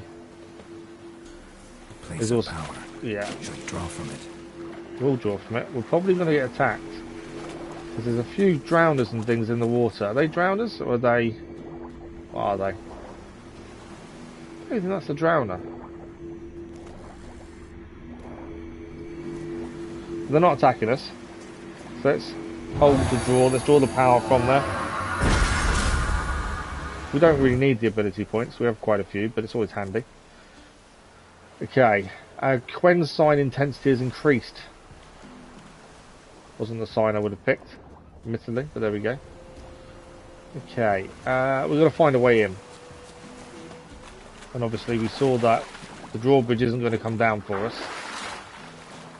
Place of power. Yeah. Should draw from it. We'll draw from it. We're probably going to get attacked. Because there's a few drowners and things in the water. Are they drowners or are they... What are they? I don't think that's a drowner. They're not attacking us. So let's hold the draw. Let's draw the power from there. We don't really need the ability points. We have quite a few, but it's always handy. Okay. Quen's sign intensity has increased. Wasn't the sign I would have picked, admittedly, but there we go. Okay. We've got to find a way in. And obviously we saw that the drawbridge isn't going to come down for us.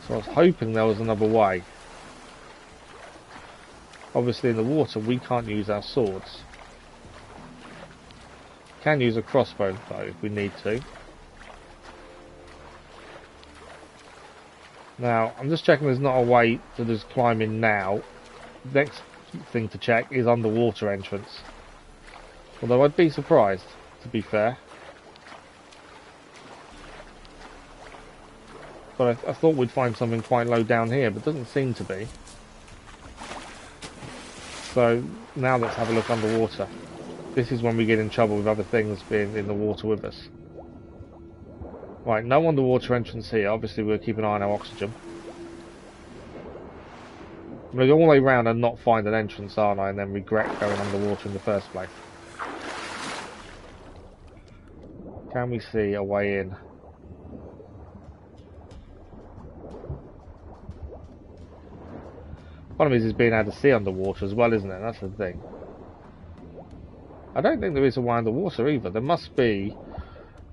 So I was hoping there was another way. Obviously in the water we can't use our swords. Can use a crossbow though if we need to. Now I'm just checking there's not a way to just climb in now. Next thing to check is underwater entrance. Although I'd be surprised, to be fair. But I thought we'd find something quite low down here, but doesn't seem to be. So now let's have a look underwater. This is when we get in trouble with other things being in the water with us. Right, no underwater entrance here. Obviously we'll keep an eye on our oxygen. I'm going to go all the way around and not find an entrance, aren't I? And then regret going underwater in the first place. Can we see a way in? Problem is being able to see underwater as well, isn't it? That's the thing. I don't think there is a way underwater either. There must be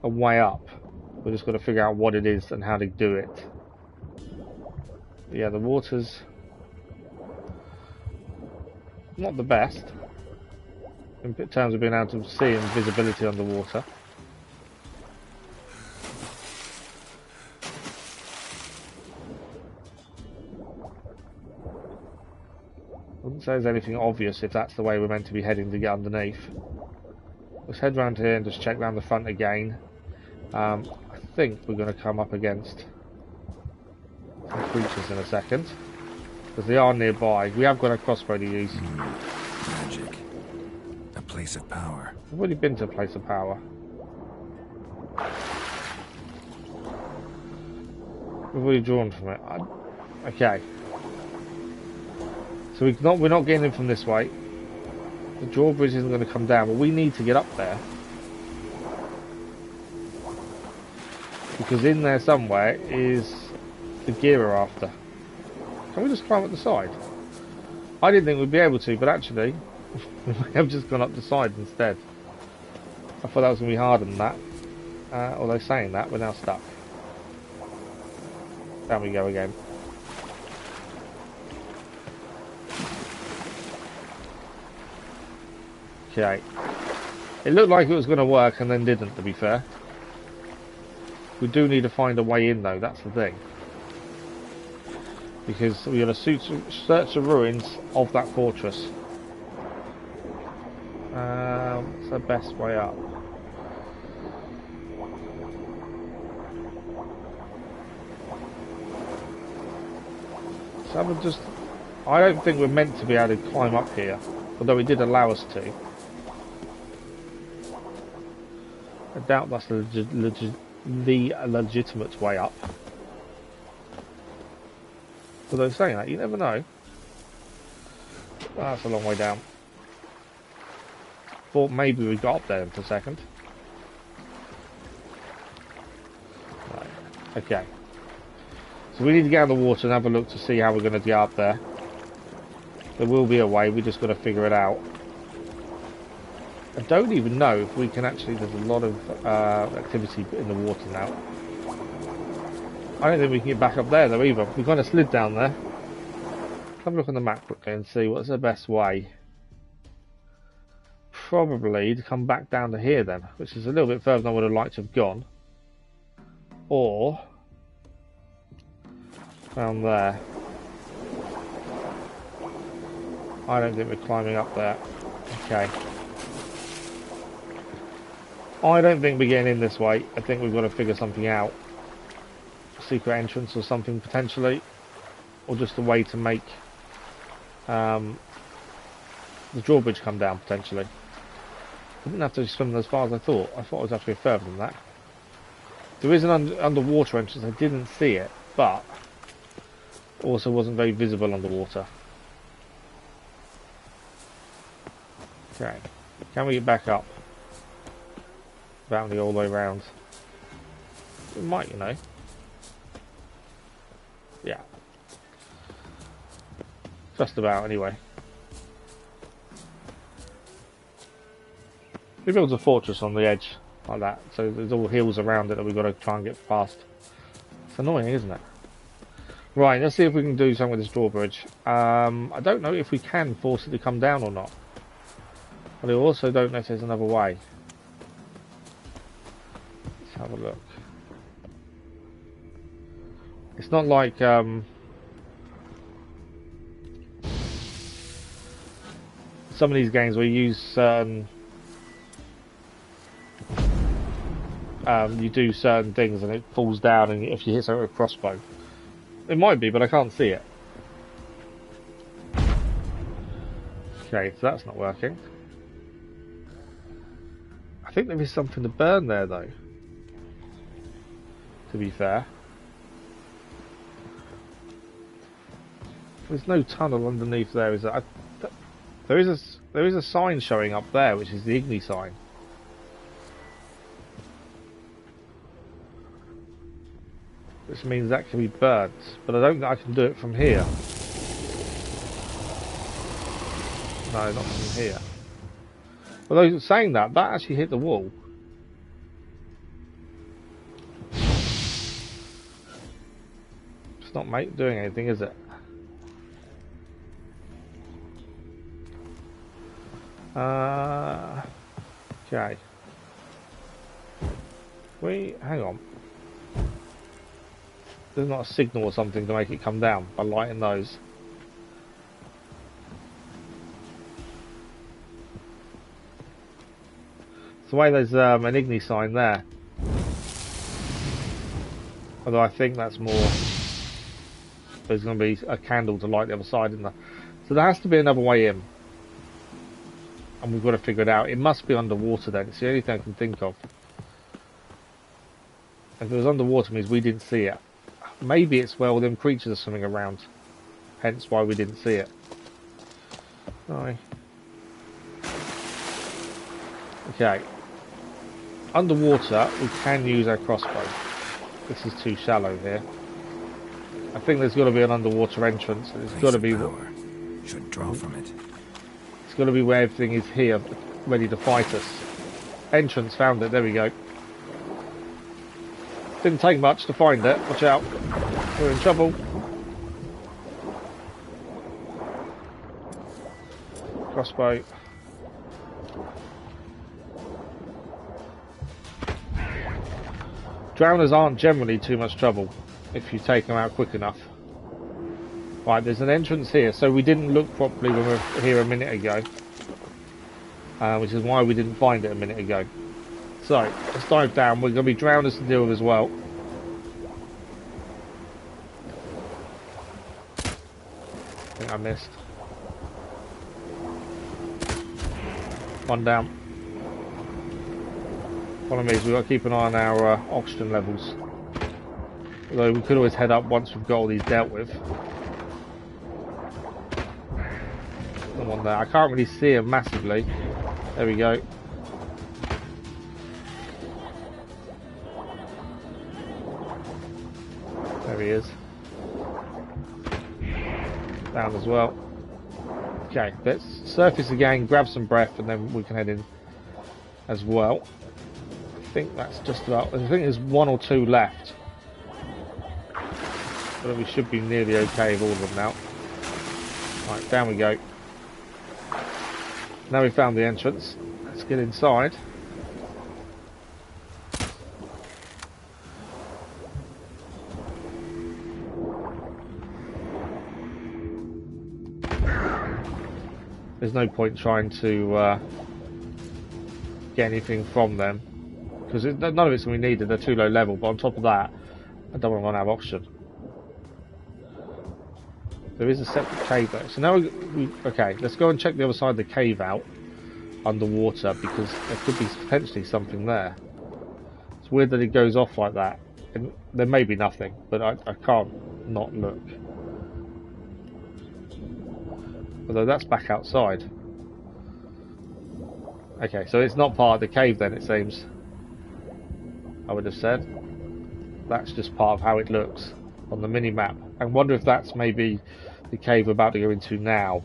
a way up. We're just got to figure out what it is and how to do it. Yeah, the water's not the best in terms of being able to see and visibility underwater. Wouldn't say there's anything obvious if that's the way we're meant to be heading to get underneath. Let's head round here and just check round the front again. I think we're going to come up against some creatures in a second, because they are nearby. We have got a crossbow to use. Magic. A place of power. We've already been to a place of power. We've already drawn from it. Okay. So we're not getting in from this way. The drawbridge isn't going to come down, but we need to get up there. Because in there somewhere is the gear we're after. Can we just climb up the side? I didn't think we'd be able to, but actually, we may have just gone up the side instead. I thought that was going to be harder than that. Although saying that, we're now stuck. Down we go again. Okay. It looked like it was going to work and then didn't, to be fair. We do need to find a way in though, that's the thing. Because we're going to search the ruins of that fortress. What's the best way up? So I don't think we're meant to be able to climb up here, although it did allow us to. I doubt that's the legitimate way up. Although saying that, you never know. That's a long way down. Thought maybe we got up there for a second. Right. Okay. So we need to get out of the water and have a look to see how we're going to get up there. There will be a way, we just got to figure it out. I don't even know if we can actually, there's a lot of activity in the water now. I don't think we can get back up there though either. We kind of slid down there. Have a look on the map quickly and see what's the best way. Probably to come back down to here then, which is a little bit further than I would have liked to have gone. Or down there. I don't think we're climbing up there. Okay. I don't think we're getting in this way. I think we've got to figure something out. A secret entrance or something potentially. Or just a way to make the drawbridge come down potentially. I didn't have to swim as far as I thought. I thought it was actually further than that. There is an underwater entrance. I didn't see it, but also wasn't very visible underwater. Okay. Can we get back up? Boundary all the way around. We might, you know. Yeah. Just about, anyway. We built a fortress on the edge, like that. So there's all hills around it that we've got to try and get past. It's annoying, isn't it? Right, let's see if we can do something with this drawbridge. I don't know if we can force it to come down or not. But I also don't know if there's another way. Have a look. It's not like some of these games where you use you do certain things and it falls down, and if you hit something with a crossbow, it might be, but I can't see it. Okay, so that's not working. I think there is something to burn there though, to be fair. There's no tunnel underneath there, is there? There is a sign showing up there, which is the Igni sign. Which means that can be burnt, but I don't think I can do it from here. No, not from here. Although saying that actually hit the wall. It's not doing anything, is it? Okay. Hang on. There's not a signal or something to make it come down by lighting those. It's the way there's an Igni sign there. Although I think that's more. There's going to be a candle to light the other side, isn't there? So there has to be another way in. And we've got to figure it out. It must be underwater then. It's the only thing I can think of. If it was underwater, it means we didn't see it. Maybe it's where all them creatures are swimming around. Hence why we didn't see it. Sorry. Okay. Underwater, we can use our crossbow. This is too shallow here. I think there's got to be an underwater entrance. It's got to be. Power. Should draw from it. It's got to be where everything is here, ready to fight us. Entrance, found it. There we go. Didn't take much to find it. Watch out. We're in trouble. Crossbow. Drowners aren't generally too much trouble if you take them out quick enough. Right, there's an entrance here, so we didn't look properly when we were here a minute ago. Which is why we didn't find it a minute ago. So, let's dive down. We're going to be drowners to deal with as well. I think I missed. One down. Problem is, we've got to keep an eye on our oxygen levels. Although we could always head up once we've got all these dealt with. The one there. I can't really see him massively. There we go. There he is. Down as well. Okay, let's surface again, grab some breath, and then we can head in as well. I think that's just about. I think there's one or two left. But we should be nearly okay with all of them now. Right, down we go. Now we found the entrance. Let's get inside. There's no point trying to get anything from them because none of it's going to be needed. They're too low level. But on top of that, I don't want to run out of oxygen. There is a separate cave though. So now okay, let's go and check the other side of the cave out underwater because there could be potentially something there. It's weird that it goes off like that. And there may be nothing, but I can't not look. Although that's back outside. Okay, so it's not part of the cave then, it seems. I would have said. That's just part of how it looks on the mini-map. I wonder if that's maybe the cave we're about to go into now.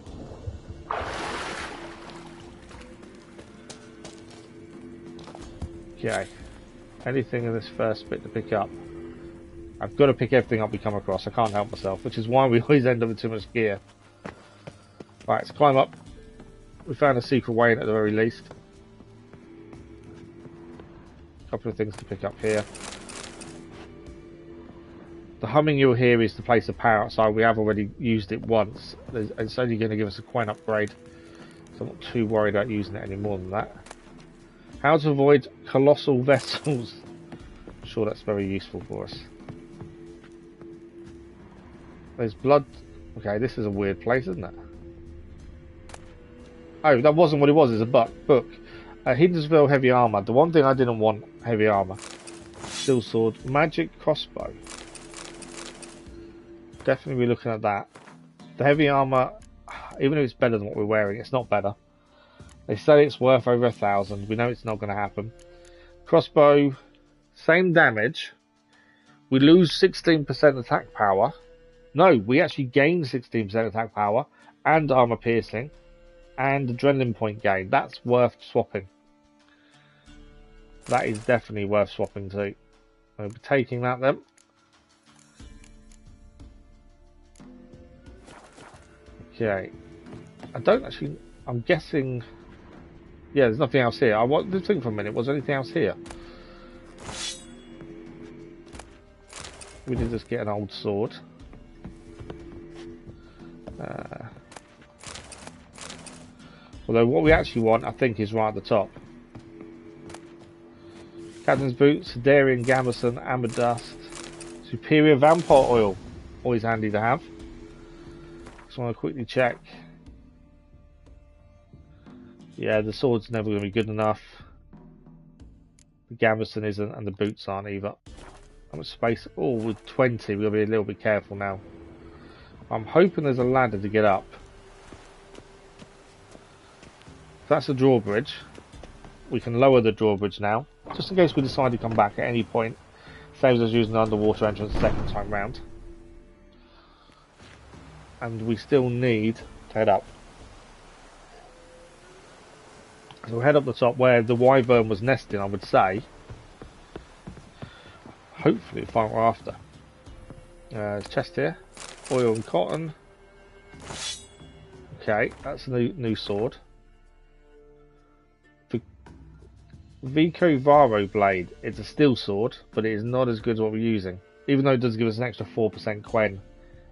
Okay. Anything in this first bit to pick up? I've got to pick everything up we come across. I can't help myself, which is why we always end up with too much gear. Right, let's climb up. We found a secret way in at the very least. A couple of things to pick up here. The humming you'll hear is to place a power outside. We have already used it once. It's only going to give us a coin upgrade, so I'm not too worried about using it any more than that. How to avoid colossal vessels. I'm sure that's very useful for us. There's blood. Okay, this is a weird place, isn't it? Oh, that wasn't what it was. It's a book. Hiddensville heavy armor. The one thing I didn't want, heavy armor. Steel sword, magic crossbow. Definitely be looking at that. The heavy armor, even if it's better than what we're wearing, it's not better. They say it's worth over 1,000. We know it's not going to happen. Crossbow, same damage. We lose 16% attack power. No, we actually gain 16% attack power and armor piercing and adrenaline point gain. That's worth swapping. That is definitely worth swapping too. We'll be taking that then. Okay. I don't actually. I'm guessing. Yeah, there's nothing else here. I want to think for a minute. Was there anything else here? We did just get an old sword. Although what we actually want, I think, is right at the top. Captain's boots, Darian Gamberson, amber dust, superior vampire oil. Always handy to have. Just want to quickly check. Yeah, the sword's never going to be good enough. The Gamberson isn't, and the boots aren't either. How much space? Oh, with 20, we've got to be a little bit careful now. I'm hoping there's a ladder to get up. If that's a drawbridge, we can lower the drawbridge now, just in case we decide to come back at any point. Saves us using the underwater entrance the second time round. And we still need to head up. So we'll head up the top where the wyvern was nesting, I would say. Hopefully find what we're after. Chest here. Oil and cotton. Okay, that's a new sword. The Vico Varo blade. It's a steel sword, but it is not as good as what we're using. Even though it does give us an extra 4% Quen.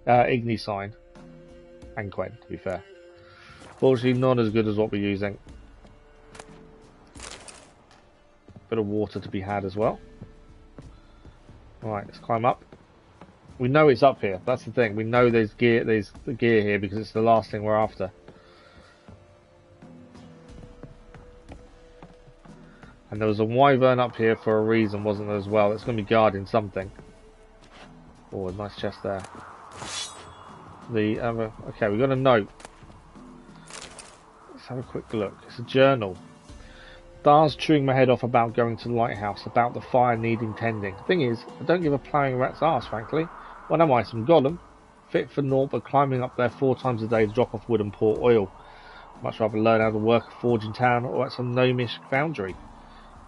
Igni sign. And Quen, to be fair. Fortunately, not as good as what we're using. Bit of water to be had as well. Right, let's climb up. We know it's up here. That's the thing. We know there's gear. There's the gear here because it's the last thing we're after. And there was a wyvern up here for a reason, wasn't there, as well? It's going to be guarding something. Oh, a nice chest there. The other. Okay, we got a note. Let's have a quick look. It's a journal. Dar's chewing my head off about going to the lighthouse, about the fire needing tending. The thing is, I don't give a ploughing rat's arse, frankly. What am I, some golem? Fit for naught but climbing up there 4 times a day to drop off wood and pour oil. Much rather learn how to work a forge in town or at some gnomish foundry.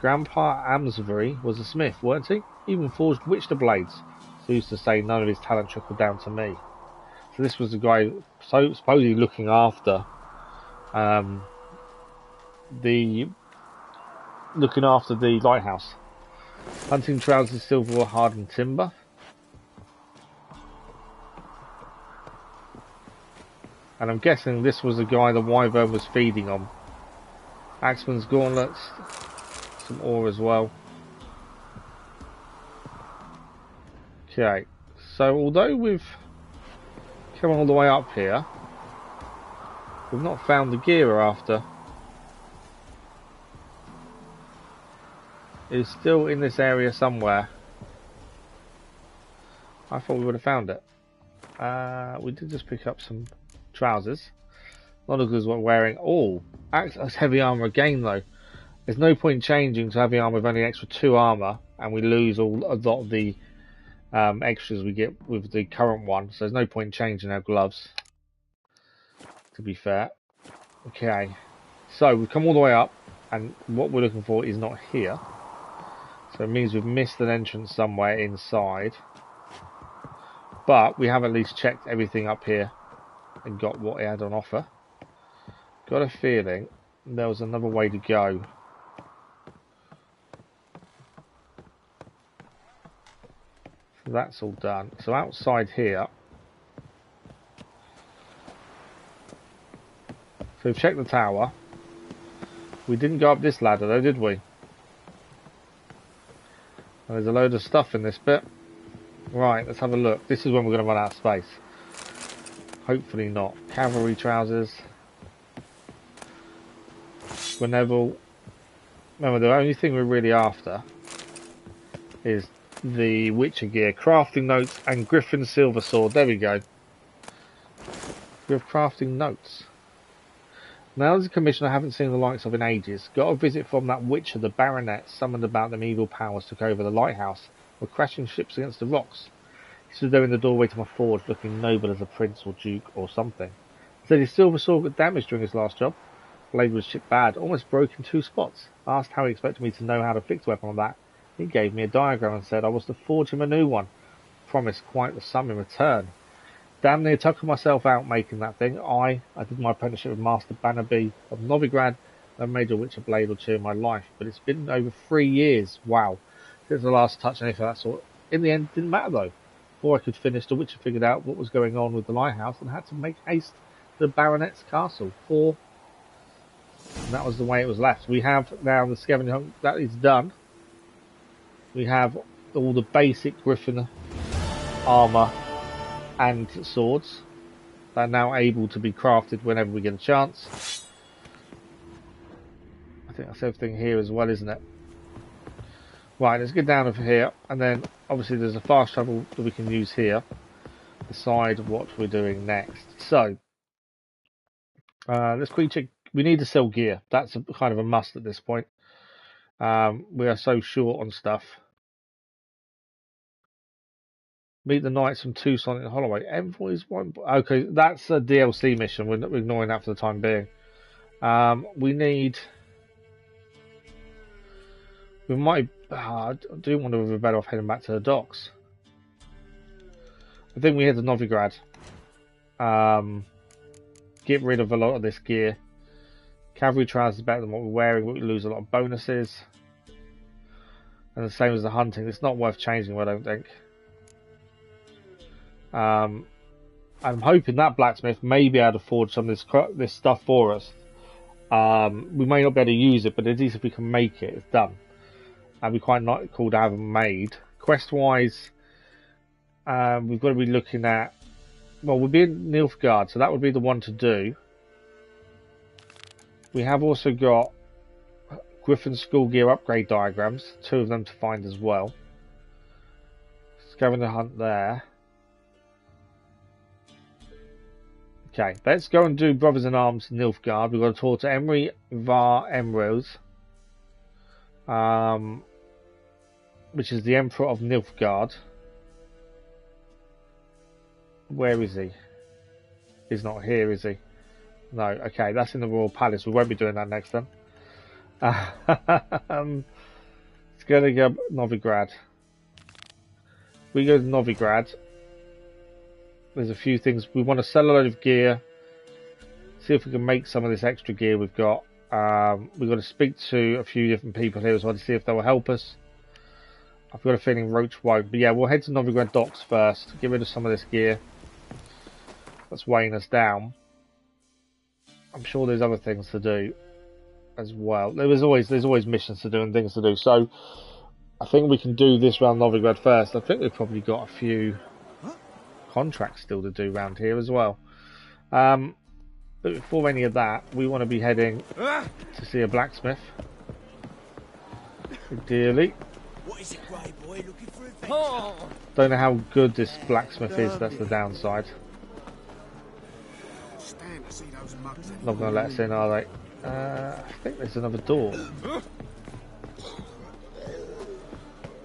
Grandpa Amsbury was a smith, weren't he? Even forged witcher blades. So he used to say none of his talent trickled down to me. So this was the guy supposedly looking after the lighthouse. Hunting trousers, silver, hardened timber. And I'm guessing this was the guy the wyvern was feeding on. Axeman's gauntlets, some ore as well. Okay, so although we've come all the way up here, we've not found the gear we're after. It's still in this area somewhere. I thought we would have found it. We did just pick up some trousers. Not as good as what we're wearing. Oh, that's heavy armour again though. There's no point changing to heavy armour with only extra 2 armour, and we lose a lot of the extras we get with the current one. So there's no point changing our gloves, to be fair. Okay, so we've come all the way up, and what we're looking for is not here. So it means we've missed an entrance somewhere inside. But we have at least checked everything up here and got what it had on offer. Got a feeling there was another way to go. So that's all done. So outside here. So we've checked the tower. We didn't go up this ladder though, did we? And there's a load of stuff in this bit. Right, let's have a look. This is when we're going to run out of space. Hopefully not. Cavalry trousers. Neville. Remember, the only thing we're really after is the Witcher gear. Crafting notes and Griffin silver sword. There we go. We have crafting notes. Now there's a commission I haven't seen the likes of in ages. Got a visit from that Witcher, the Baronet, summoned about them evil powers took over the lighthouse. We're crashing ships against the rocks. He stood there in the doorway to my forge, looking noble as a prince or duke or something. He said his silver sword got damaged during his last job. Blade was chipped bad, almost broke in 2 spots. Asked how he expected me to know how to fix a weapon on that. He gave me a diagram and said I was to forge him a new one. Promised quite the sum in return. Damn near took myself out making that thing. I did my apprenticeship with Master Bannerby of Novigrad, and I made a Witcher blade or 2 in my life, but it's been over 3 years. Wow. Since the last touch anything of that sort. In the end, it didn't matter though. Before I could finish, the Witcher figured out what was going on with the lighthouse and had to make haste to the Baronet's castle. And that was the way it was left. We have now the scavenging hunt. That is done. We have all the basic Griffin armour and swords. They're now able to be crafted whenever we get a chance. I think that's everything here as well, isn't it? Right, let's get down over here, and then obviously there's a fast travel that we can use here. Decide what we're doing next. So let's quickly check. We need to sell gear. That's kind of a must at this point. We are so short on stuff. Meet the knights from Tucson in Holloway. Envoys won't. Okay, that's a DLC mission. We're ignoring that for the time being. We need. We might. I do wonder if we're better off heading back to the docks. I think we head to Novigrad. Get rid of a lot of this gear. Cavalry trousers is better than what we're wearing, but we lose a lot of bonuses. And the same as the hunting. It's not worth changing, I don't think. I'm hoping that blacksmith may be able to forge some of this stuff for us. We may not be able to use it, but at least if we can make it, it's done. And be quite cool to have them made. Quest-wise, we've got to be looking at. Well, we'll be in Nilfgaard, so that would be the one to do. We have also got Griffin school gear upgrade diagrams, 2 of them to find as well. Scavenger hunt there. Okay, let's go and do Brothers in Arms in Nilfgaard. We've got to talk to Emery var Emrose, which is the Emperor of Nilfgaard. Where is he? He's not here, is he? No, okay, that's in the Royal Palace. We won't be doing that next then. Let's go to Novigrad. We go to Novigrad. There's a few things. We want to sell a load of gear. See if we can make some of this extra gear we've got. We've got to speak to a few different people here as well to see if they will help us. I've got a feeling Roach won't. But yeah, we'll head to Novigrad docks first. Get rid of some of this gear that's weighing us down. I'm sure there's other things to do as well. There's always missions to do and things to do. So I think we can do this round Novigrad first. I think we've probably got a few contracts still to do around here as well. But before any of that, we want to be heading to see a blacksmith. Ideally. What is it, grey boy? Looking for adventure? Don't know how good this blacksmith is. That's the downside. Stand to see those mugs. Not going to let us in, are they? I think there's another door.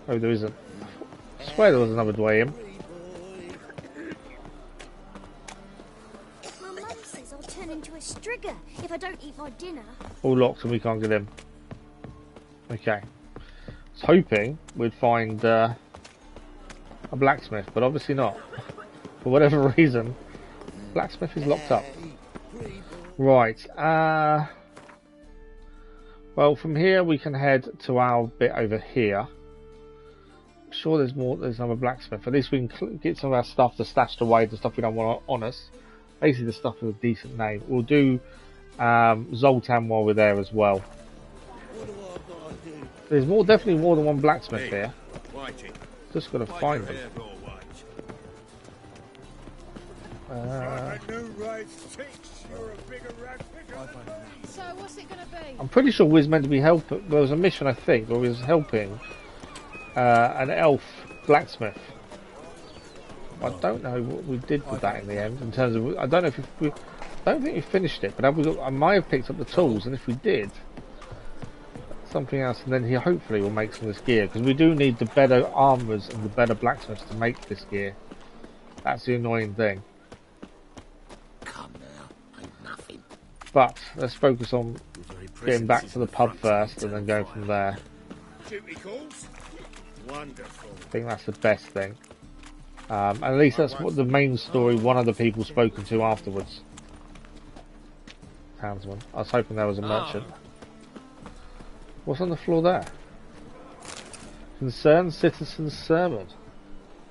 Oh, there isn't. I swear there was another way in. My mum says I'll turn into a strigger if I don't eat my dinner. All locked and we can't get in. Okay. I was hoping we'd find a blacksmith, but obviously not. For whatever reason, blacksmith is locked up. Right. Well, from here we can head to our bit over here. I'm sure there's more. There's another blacksmith. At least we can get some of our stuff that's stashed away, the stuff we don't want on us. Basically, the stuff with a decent name. We'll do Zoltan while we're there as well. There's definitely more than one blacksmith here. Just got to find them. So what's it going to be? I'm pretty sure we was meant to be helping. There was a mission, I think, where we was helping an elf blacksmith. I don't know what we did with that in the end. In terms of, I don't know if we. I don't think we finished it, but I might have picked up the tools, and if we did, something else, and then he hopefully will make some of this gear, because we do need the better armours and the better blacksmiths to make this gear. That's the annoying thing. Come now, ain't nothing. But let's focus on getting back to the pub first, and then go from there. Duty calls? Wonderful. I think that's the best thing. And at least that's what the main story. One of the people spoken to afterwards. Townsman. I was hoping there was a merchant. What's on the floor there? Concerned citizen's sermon.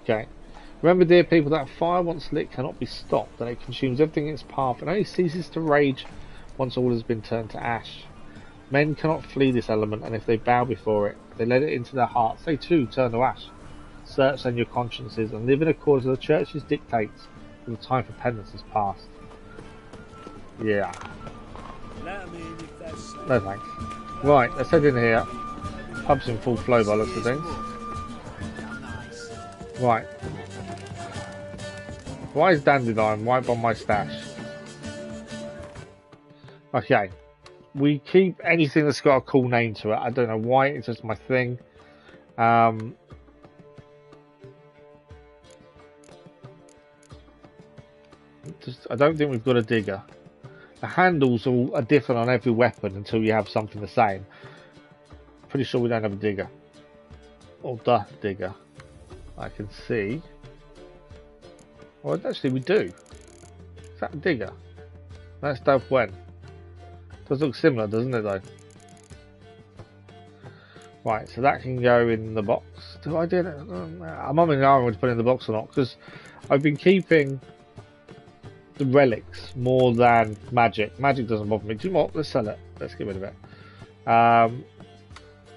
Okay. Remember, dear people, that fire once lit cannot be stopped, and it consumes everything in its path, and only ceases to rage once all has been turned to ash. Men cannot flee this element, and if they bow before it, they let it into their hearts, they too turn to ash. Search then your consciences, and live in accordance with the Church's dictates, for the time for penance is past. Yeah. No thanks. Right, let's head in here. Pub's in full flow by looks of things. Right. Why is Dandelion right by my stash? Okay. we keep anything that's got a cool name to it. I don't know why, it's just my thing. I don't think we've got a digger. The handles are different on every weapon until you have something the same. Pretty sure we don't have a digger. Or the digger. I can see. Well, actually we do. Is that a digger? That's Dove Wen. Does look similar, doesn't it though? Right, so that can go in the box. Do I do it? I'm on an iron to put it in the box or not, because I've been keeping the relics more than magic. Magic doesn't bother me. Do you know what? Let's sell it. Let's get rid of it.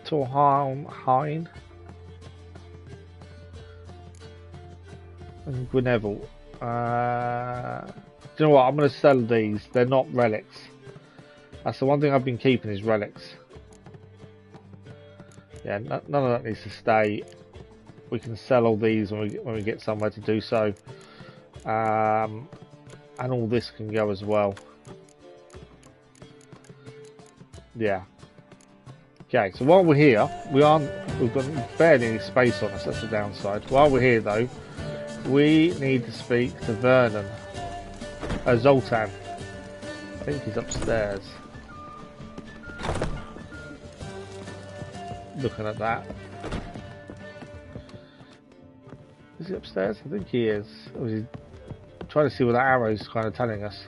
Torheim and Gwinneville. Do you know what? I'm going to sell these. They're not relics. That's the one thing I've been keeping is relics. Yeah, none of that needs to stay. We can sell all these when we get somewhere to do so. And all this can go as well. Yeah. Okay, so while we're here, we've got barely any space on us. That's the downside. While we're here, though, we need to speak to Vernon. Zoltan. I think he's upstairs. Looking at that. Is he upstairs? I think he is. Or is he trying to see what that arrow's kind of telling us?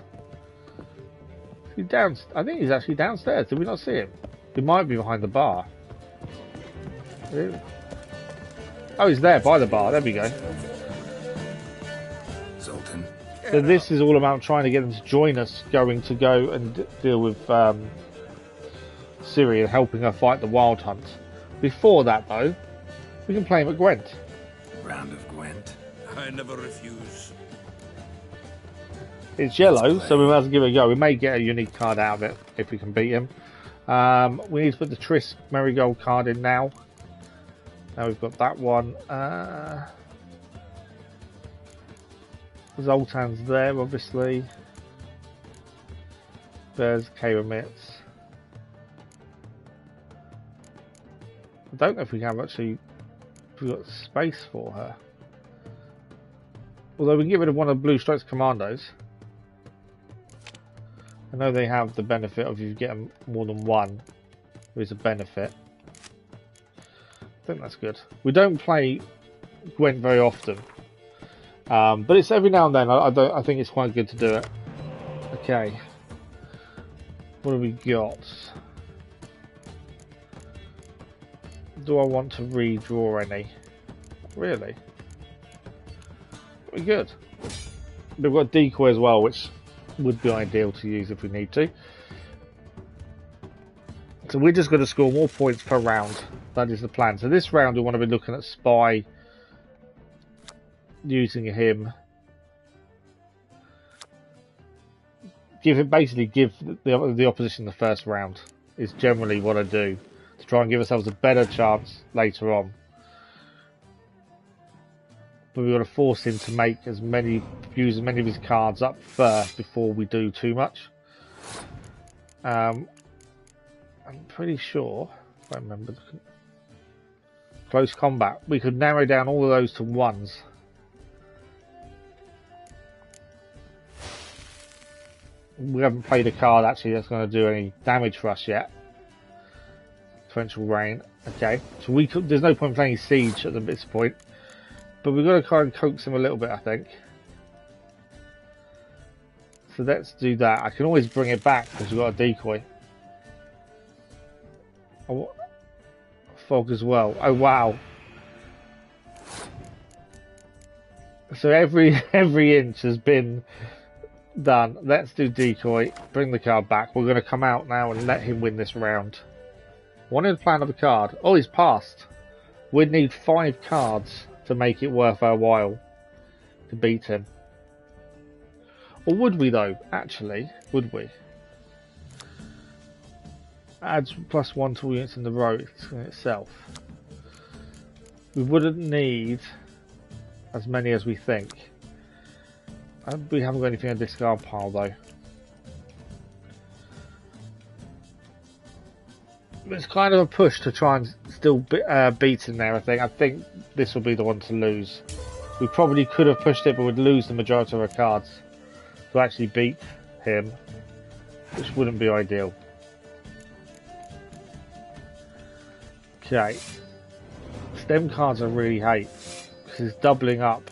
Is he down? I think he's actually downstairs. Did we not see him? He might be behind the bar. Oh, he's there by the bar. There we go. Zoltan. So this is all about trying to get them to join us, going to go and deal with Ciri and helping her fight the Wild Hunt. Before that, though, we can play him at Gwent. Round of Gwent. I never refuse. It's yellow, so we might as well give it a go. We may get a unique card out of it if we can beat him. We need to put the Triss Marigold card in now. Now we've got that one. Zoltan's there, obviously. There's K-Remits. I don't know if we have actually we've got space for her. Although we can get rid of one of Blue Strike's commandos. I know they have the benefit of you getting more than one. There is a benefit. I think that's good. We don't play Gwent very often. But it's every now and then. I think it's quite good to do it. Okay. What have we got? Do I want to redraw any? Really? We're good. We've got decoy as well, which would be ideal to use if we need to. So we're just going to score more points per round. That is the plan. So this round we want to be looking at Spy, using him. Basically give the opposition the first round is generally what I do to try and give ourselves a better chance later on. But we've got to force him to use as many of his cards up first before we do too much. I'm pretty sure, if I remember, close combat. We could narrow down all of those to ones. We haven't played a card actually that's going to do any damage for us yet. Torrential Rain. Okay, so there's no point playing Siege at this point. But we've got to kind of coax him a little bit, I think. So let's do that. I can always bring it back because we've got a decoy. Oh, fog as well. Oh wow! So every inch has been done. Let's do decoy. Bring the card back. We're going to come out now and let him win this round. Wanted to play another card. Oh, he's passed. We'd need 5 cards to make it worth our while to beat him. Or would we though? Actually, would we? Adds +1 to all units in the row in itself. We wouldn't need as many as we think. We haven't got anything in the discard pile though. It's kind of a push to try and still beat him there, I think. I think this will be the one to lose. We probably could have pushed it, but we'd lose the majority of our cards to actually beat him, which wouldn't be ideal. Okay. Stem cards I really hate, because it's doubling up.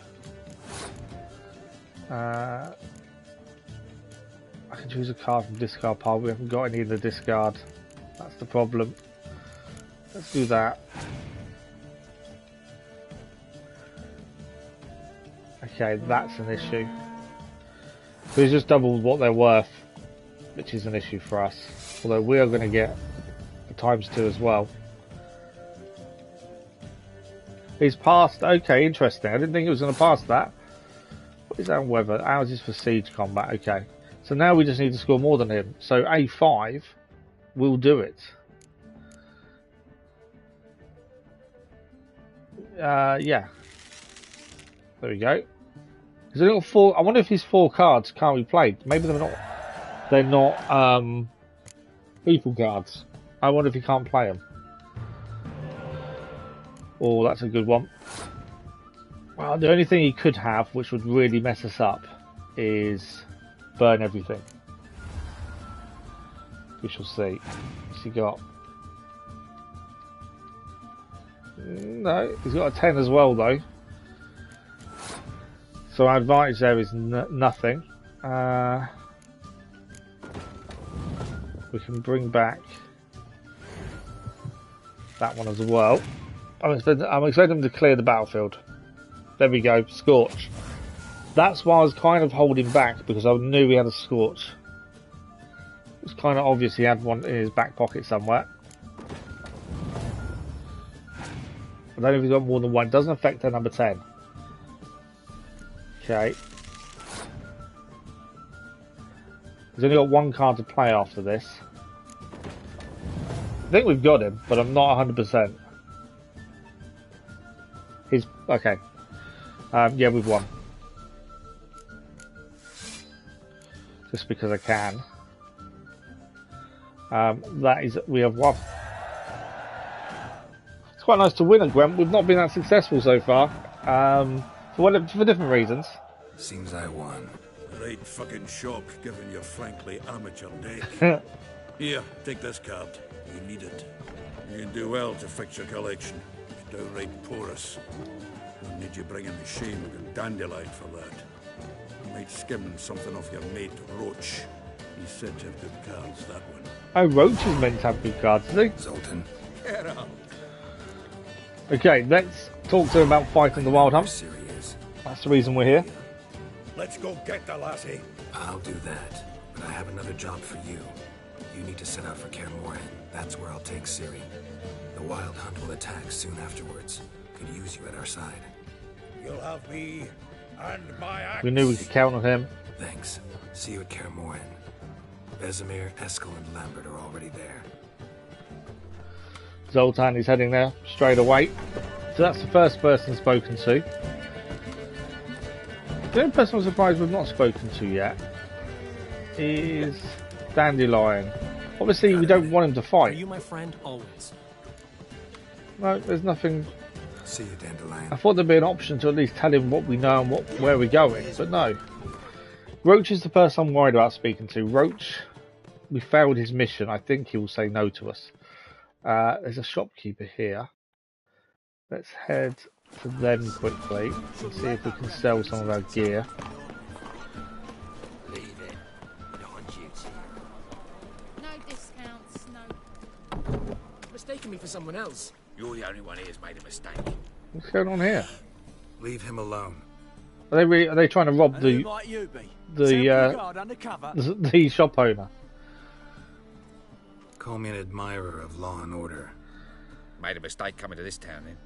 I can choose a card from discard pile. We haven't got any in the discard. That's the problem. Let's do that. Okay, that's an issue. So he's just doubled what they're worth, which is an issue for us. Although we are going to get a ×2 as well. He's passed. Okay, interesting. I didn't think he was going to pass that. What is that weather? Ours is for siege combat. Okay. So now we just need to score more than him. So A5 will do it. Yeah. There we go. There's a little 4. I wonder if his 4 cards can't be played. Maybe they're not. They're not people cards. I wonder if he can't play them. Oh, that's a good one. Well, the only thing he could have, which would really mess us up, is burn everything. We shall see. What's he got? No, he's got a 10 as well, though. So our advantage there is nothing. We can bring back that one as well. I'm expecting him to clear the battlefield. There we go, Scorch. That's why I was kind of holding back, because I knew he had a Scorch. It was kind of obvious he had one in his back pocket somewhere. I don't know if he's got more than one. It doesn't affect their number 10. Okay. He's only got 1 card to play after this. I think we've got him, but I'm not 100%. He's okay. Yeah, we've won. Just because I can. That is, we have won. It's quite nice to win at Gwent. We've not been that successful so far. For different reasons. Seems I won. Right fucking shock, given your frankly amateur deck. Here, take this card. You need it. You can do well to fix your collection. It's downright porous. I'll need you bringing the shame and dandelion for that. I might skim something off your mate, Roach. He's said to have good cards, that one. Oh, Roach is meant to have good cards, is he? Zoltan. Get out. Okay, let's talk to him about fighting the Wild Hunt. Serious. That's the reason we're here. Let's go get the lassie. I'll do that, but I have another job for you. You need to set out for Kaer Morhen. That's where I'll take Ciri. The Wild Hunt will attack soon afterwards. Could use you at our side. You'll have me and my axe. We knew we could count on him. Thanks. See you at Kaer Morhen. Vesemir, Eskel, and Lambert are already there. Zoltan is heading there straight away. So that's the first person spoken to. The only person I'm surprised we've not spoken to yet is Dandelion. Obviously, we don't want him to fight. Are you my friend always? No, there's nothing. See you, Dandelion. I thought there'd be an option to at least tell him what we know and where we're going, but no. Roach is the person I'm worried about speaking to. Roach, we failed his mission. I think he will say no to us. There's a shopkeeper here. Let's head to them quickly and see if we can sell some of our gear. Leave it. You're on duty. No discounts, no. Mistaken me for someone else. You're the only one here's made a mistake. What's going on here? Leave him alone. Are they trying to rob the might you be? the shop owner? Call me an admirer of law and order. Made a mistake coming to this town, then.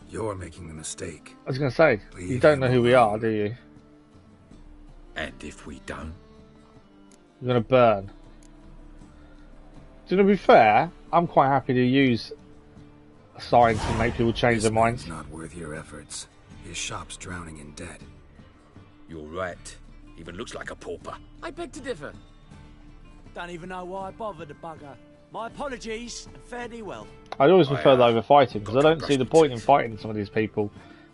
You're making the mistake. I was going to say, you don't know who we are, do you? And if we don't? You're going to burn. To be fair, I'm quite happy to use signs to make people change their minds. This man's not worth your efforts. His shop's drowning in debt. You're right. Even looks like a pauper. I beg to differ. Don't even know why I bothered the bugger. My apologies, and fare thee well. I'd always prefer that over fighting, because I don't see the point in fighting some of these people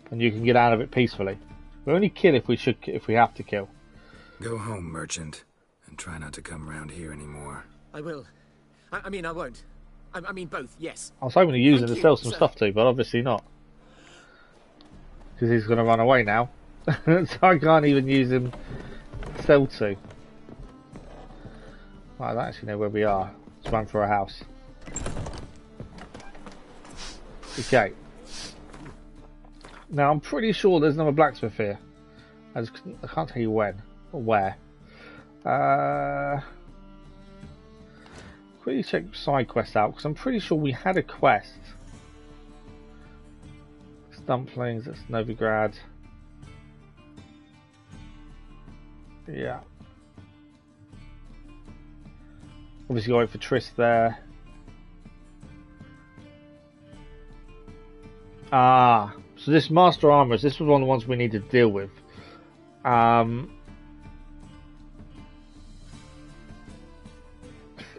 when you can get out of it peacefully. We only kill if we have to kill. Go home, merchant, and try not to come round here anymore. I will. I mean, I won't. I mean, both, yes. I was hoping to use it to sell some sir. stuff to, but obviously not. Because he's going to run away now. So I can't even use him to sell to. Right, I don't actually know where we are. Let's run for a house. Okay. Now I'm pretty sure there's another blacksmith here. I can't tell you when or where. Quickly check side quests out, because I'm pretty sure we had a quest. Dumplings, that's Novigrad. Yeah. Obviously got it for Triss there. Ah, so this Master Armour, this was one of the ones we need to deal with.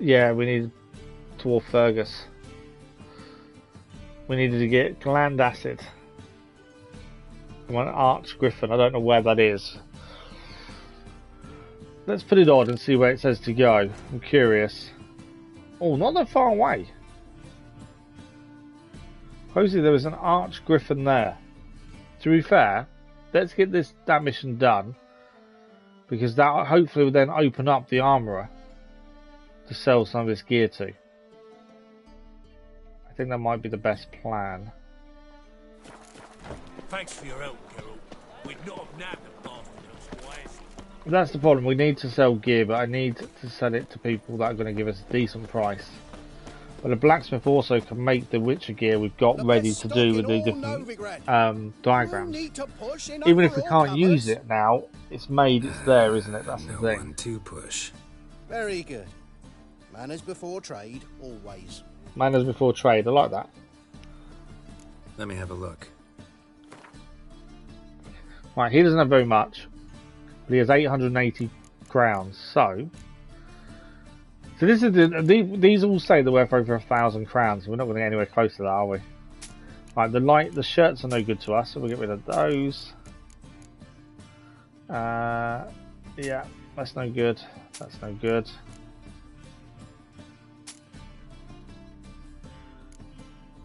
Yeah, we need Dwarf Fergus. We needed to get Gland Acid. One Arch Griffin, I don't know where that is. Let's put it on and see where it says to go. I'm curious. Oh, not that far away. Supposedly there was an Arch Griffin there. To be fair, let's get that mission done, because that hopefully will then open up the armourer to sell some of this gear to. I think that might be the best plan. Thanks for your help, Geralt. We'd not have nabbed the bastard otherwise. That's the problem. We need to sell gear, but I need to sell it to people that are going to give us a decent price. But the blacksmith also can make the Witcher gear we've got ready to do with the different diagrams. Even if we can't use it now, it's made, it's there, isn't it? That's the thing. One to push. Very good. Manners before trade, always. Manners before trade, I like that. Let me have a look. Right, he doesn't have very much, but he has 880 crowns. So this is these all say they're worth over 1,000 crowns. We're not going to get anywhere close to that, are we? Right, the shirts are no good to us, so we'll get rid of those. Yeah, that's no good. That's no good.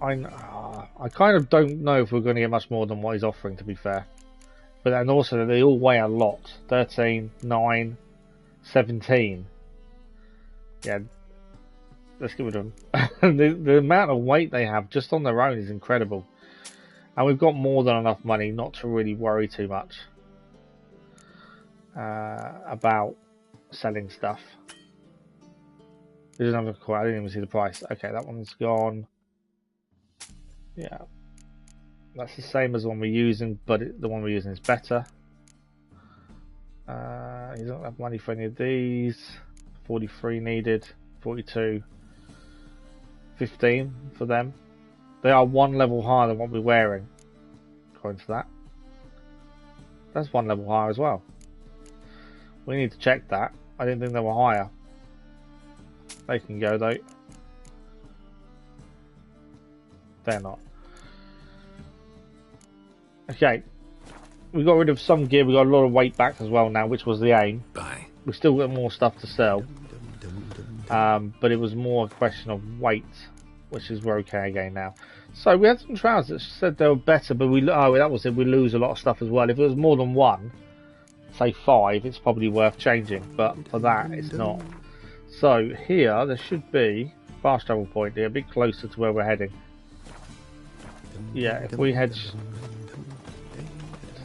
I kind of don't know if we're going to get much more than what he's offering, to be fair. But then also they all weigh a lot. 13, 9, 17. Yeah, let's get rid of them. the amount of weight they have just on their own is incredible. And we've got more than enough money not to really worry too much about selling stuff. This is another quote. I didn't even see the price. Okay, that one's gone. Yeah, that's the same as the one we're using, but the one we're using is better. You don't have money for any of these. 43 needed, 42, 15 for them. They are one level higher than what we're wearing, according to that. That's one level higher as well. We need to check that. I didn't think they were higher. They can go though. They're not. Okay, we got rid of some gear. We got a lot of weight back as well now, which was the aim. Bye. We still got more stuff to sell, but it was more a question of weight, which is we're okay again now. So we had some trousers that said they were better, but that was it. We lose a lot of stuff as well. If it was more than one, say 5, it's probably worth changing, but for that it's not. So here there should be fast travel point here, a bit closer to where we're heading. Yeah, if we head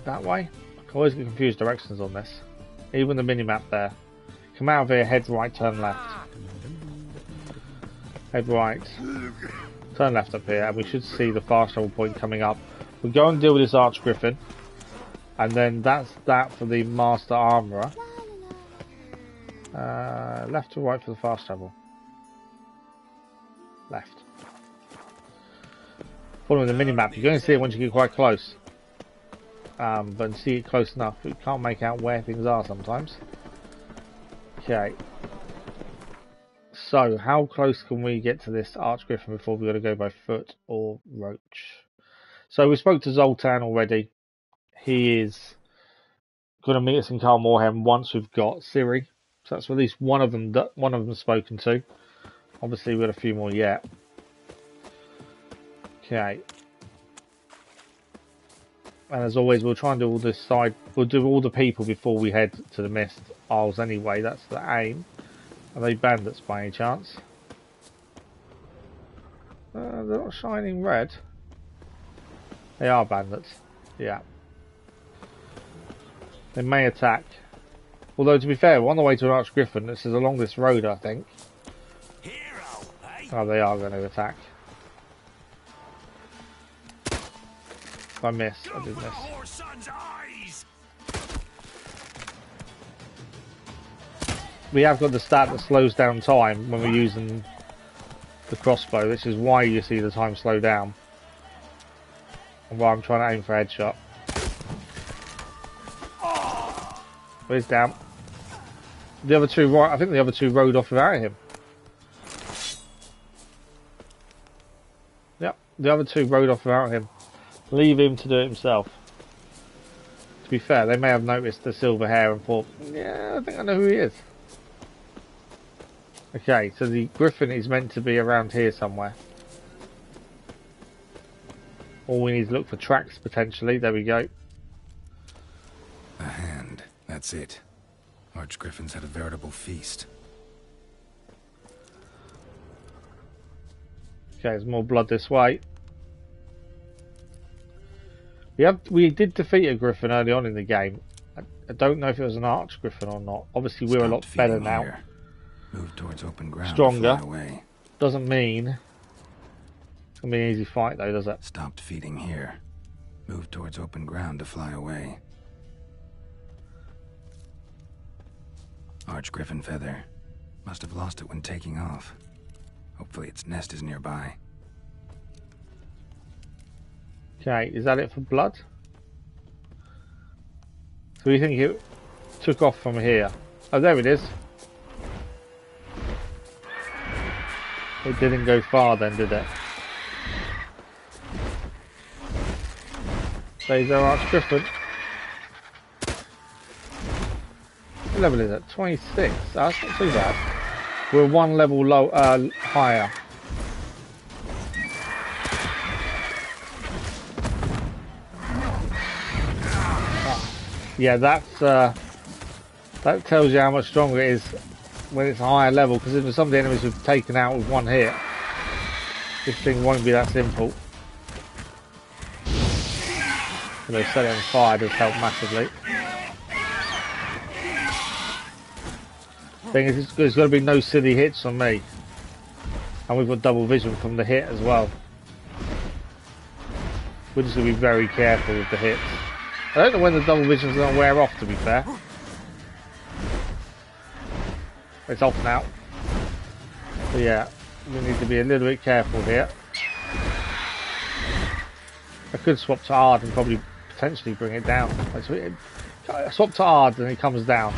that way, I can always get confused directions on this. Even the mini-map there. Come out of here, head right, turn left. Head right, turn left up here, and we should see the fast travel point coming up. We'll go and deal with this Arch Griffin, and then that's that for the Master Armourer. Left or right for the fast travel? Left. Following the mini-map, you're going to see it once you get quite close. But see it close enough, we can't make out where things are sometimes. Okay. So, how close can we get to this Archgriffin before we got to go by foot or roach? So, we spoke to Zoltan already. He is going to meet us in Kaer Morhen once we've got Ciri. So that's at least one of them spoken to. Obviously, we've got a few more yet. Okay. And as always, we'll try and do all this side. We'll do all the people before we head to the Mist Isles anyway. That's the aim. Are they bandits by any chance? They're not shining red. They are bandits. Yeah. They may attack. Although, to be fair, we're on the way to an Archgriffin. This is along this road, I think. Oh, they are going to attack. If I miss, I did miss. We have got the stat that slows down time when we're using the crossbow. This is why you see the time slow down. And why I'm trying to aim for a headshot. He's down. The other two, right? I think the other two rode off without him. Yep, the other two rode off without him. Leave him to do it himself. To be fair, they may have noticed the silver hair and thought, yeah, I think I know who he is. Okay, so the Griffin is meant to be around here somewhere. All we need to look for tracks, potentially. There we go. A hand. That's it. Archgriffins had a veritable feast. Okay, there's more blood this way. We did defeat a Griffin early on in the game. I don't know if it was an Archgriffin or not. Obviously, we're a lot better now. Here. Move towards open ground. Stronger. Away. Doesn't mean it's gonna be an easy fight, though, does it? Stopped feeding here. Move towards open ground to fly away. Archgriffin feather. Must have lost it when taking off. Hopefully its nest is nearby. Okay, is that it for blood? So we think it took off from here. Oh, there it is. It didn't go far then, did it? There's our Archgriffin. What level is it? 26. Oh, that's not too bad. We're one level low, higher. Yeah, that's that tells you how much stronger it is when it's a higher level. Because if some of the enemies we've taken out with one hit, this thing won't be that simple. They set it on fire does help massively. Thing is, there's got to be no silly hits on me, and we've got double vision from the hit as well. We're just going to be very careful with the hits. I don't know when the double vision's going to wear off, to be fair. It's off now. So yeah, we need to be a little bit careful here. I could swap to hard and probably potentially bring it down. I swap to hard and it comes down.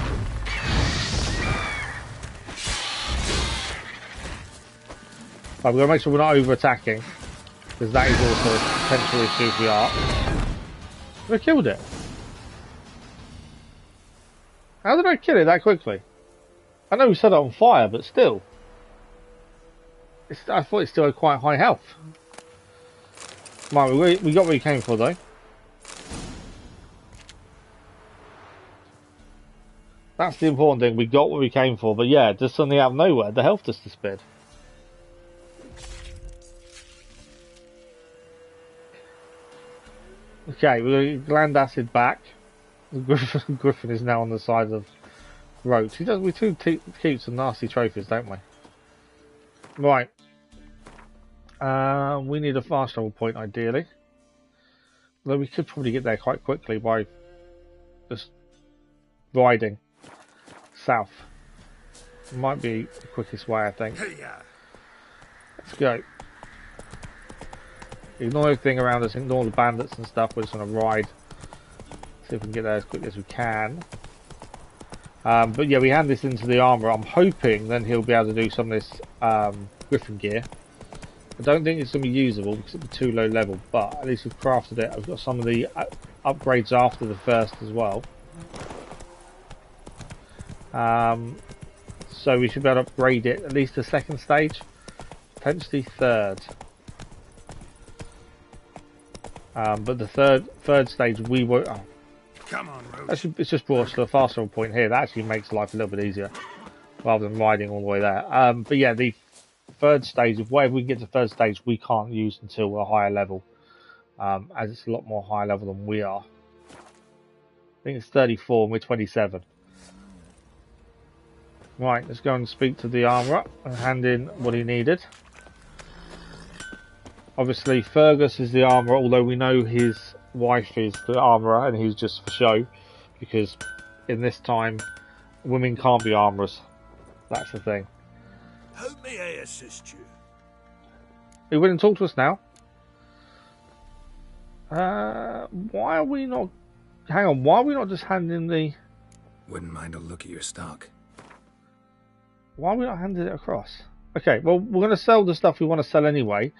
Right, we've got to make sure we're not over-attacking, because that is also a potential issue if we are. We killed it. How did I kill it that quickly? I know we set it on fire, but still. I thought it still had quite high health. Right, we got what we came for, though. That's the important thing. We got what we came for, but yeah, just suddenly out of nowhere, the health just disappeared. Okay, we're going to gland acid back. Griffin is now on the side of Roach. We do keep some nasty trophies, don't we? Right. We need a fast travel point, ideally. Though we could probably get there quite quickly by just riding south. It might be the quickest way, I think. Let's go. Ignore everything around us, ignore the bandits and stuff. We're just going to ride. See if we can get there as quickly as we can. But yeah, we hand this into the armour. I'm hoping then he'll be able to do some of this Griffin Gear. I don't think it's going to be usable because it's too low level, but at least we've crafted it. I've got some of the upgrades after the first as well. So we should be able to upgrade it at least the second stage, potentially third. But the third stage we won't. Oh. Come on, Roach. Actually, it's just brought us to the fast travel point here. That actually makes life a little bit easier rather than riding all the way there. But yeah, the third stage, if whatever we can get to third stage, we can't use until we're a higher level, as it's a lot more higher level than we are. I think it's 34 and we're 27. Right, let's go and speak to the armourer and hand in what he needed. Obviously, Fergus is the armourer, although we know his wife is the armourer and he's just for show, because in this time, women can't be armourers. That's the thing. How may I assist you? He wouldn't talk to us now. Why are we not... Hang on, why are we not just handing the... Wouldn't mind a look at your stock. Why are we not handing it across? Okay, well, we're going to sell the stuff we want to sell anyway.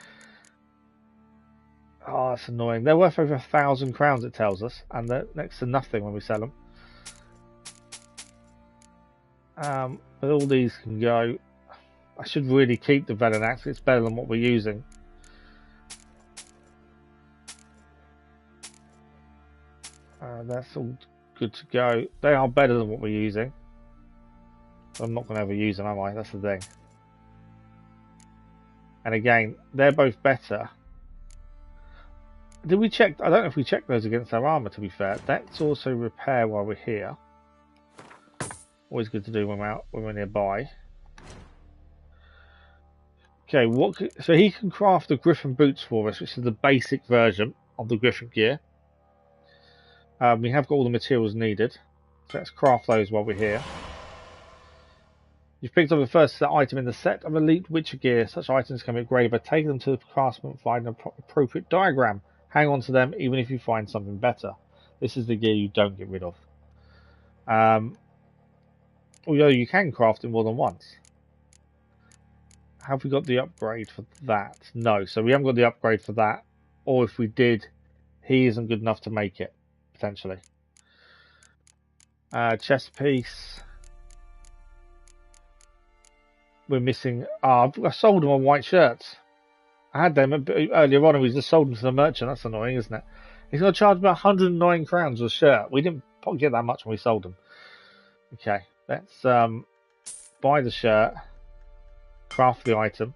Oh, that's annoying. They're worth over 1,000 crowns, it tells us, and they're next to nothing when we sell them. But all these can go. I should really keep the Velenax. It's better than what we're using. That's all good to go. They are better than what we're using. I'm not going to ever use them, am I? That's the thing. And again, they're both better. Did we check? I don't know if we checked those against our armour, to be fair. Let's also repair while we're here. Always good to do when we're out, when we're nearby. Okay, so he can craft the Griffin boots for us, which is the basic version of the Griffin Gear. We have got all the materials needed, so let's craft those while we're here. You've picked up the first item in the set of Elite Witcher gear. Such items can be upgraded by taking them to the craftsman, find an appropriate diagram. Hang on to them even if you find something better. This is the gear you don't get rid of. Although you can craft it more than once. Have we got the upgrade for that? No, so we haven't got the upgrade for that. Or if we did, he isn't good enough to make it, potentially. Chest piece. We're missing... I sold them on white shirts. I had them earlier on and we just sold them to the merchant. That's annoying, isn't it? He's going to charge about 109 crowns a shirt. We didn't get that much when we sold them. Okay, let's buy the shirt. Craft the item.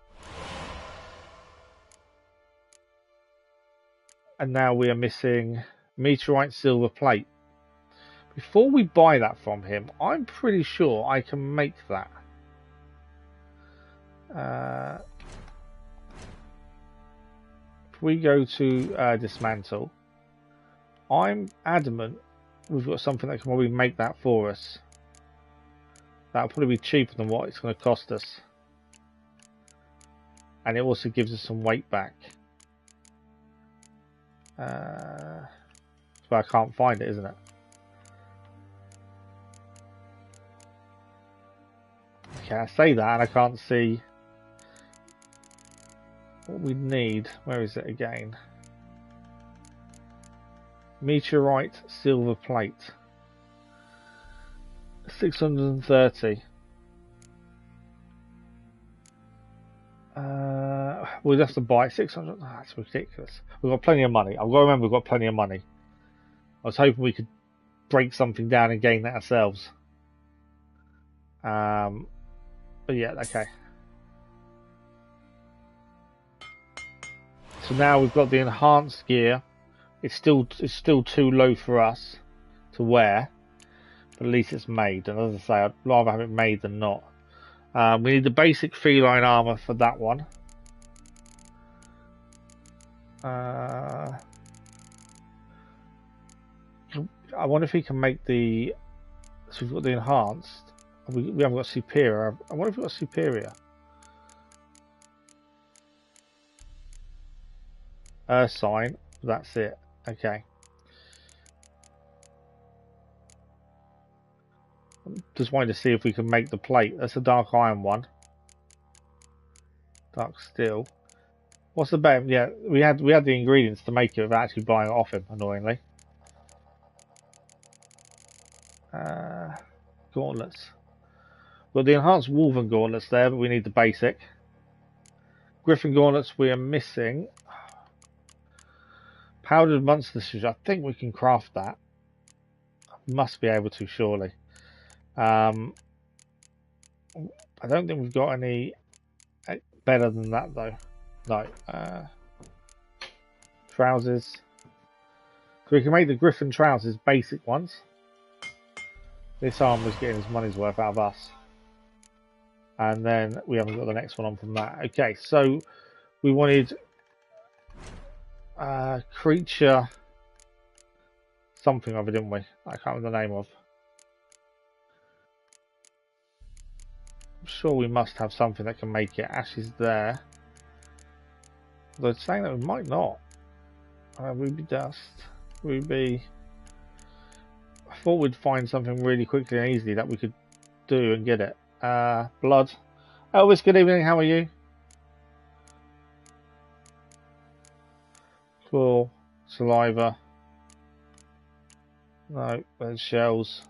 And now we are missing meteorite silver plate. Before we buy that from him, I'm pretty sure I can make that. If we go to dismantle, I'm adamant we've got something that can probably make that for us. That'll probably be cheaper than what it's going to cost us. And it also gives us some weight back. So I can't find it, isn't it? Okay, I say that and I can't see what we need. Where is it again? Meteorite silver plate. 630. We'll have to buy 600. Oh, that's ridiculous. We've got plenty of money. I've got to remember we've got plenty of money. I was hoping we could break something down and gain that ourselves. But yeah, okay. So now we've got the enhanced gear. It's still too low for us to wear, but at least it's made. And as I say, I'd rather have it made than not. We need the basic feline armor for that one. I wonder if he can make the. So we've got the enhanced. We haven't got superior. I wonder if we've got superior. Sign. That's it. Okay. just wanted to see if we can make the plate. That's a dark iron one. Dark steel. What's the better? Yeah, we had the ingredients to make it without actually buying it off him, annoyingly. Gauntlets. Got the enhanced Wolven gauntlets there, but we need the basic. Griffin gauntlets we are missing. Powdered monster shoes. I think we can craft that. Must be able to, surely. I don't think we've got any better than that though. No. Trousers. So we can make the Griffin trousers basic ones. This armor's getting his money's worth out of us. And then we haven't got the next one on from that. Okay, so we wanted creature something of it, didn't we? I can't remember the name of. I'm sure we must have something that can make it. Ash is there. They're saying that we might not. Ruby dust. Ruby. I thought we'd find something really quickly and easily that we could do and get it. Blood. Elvis, good evening. How are you? Claw. Saliva. No, there's shells.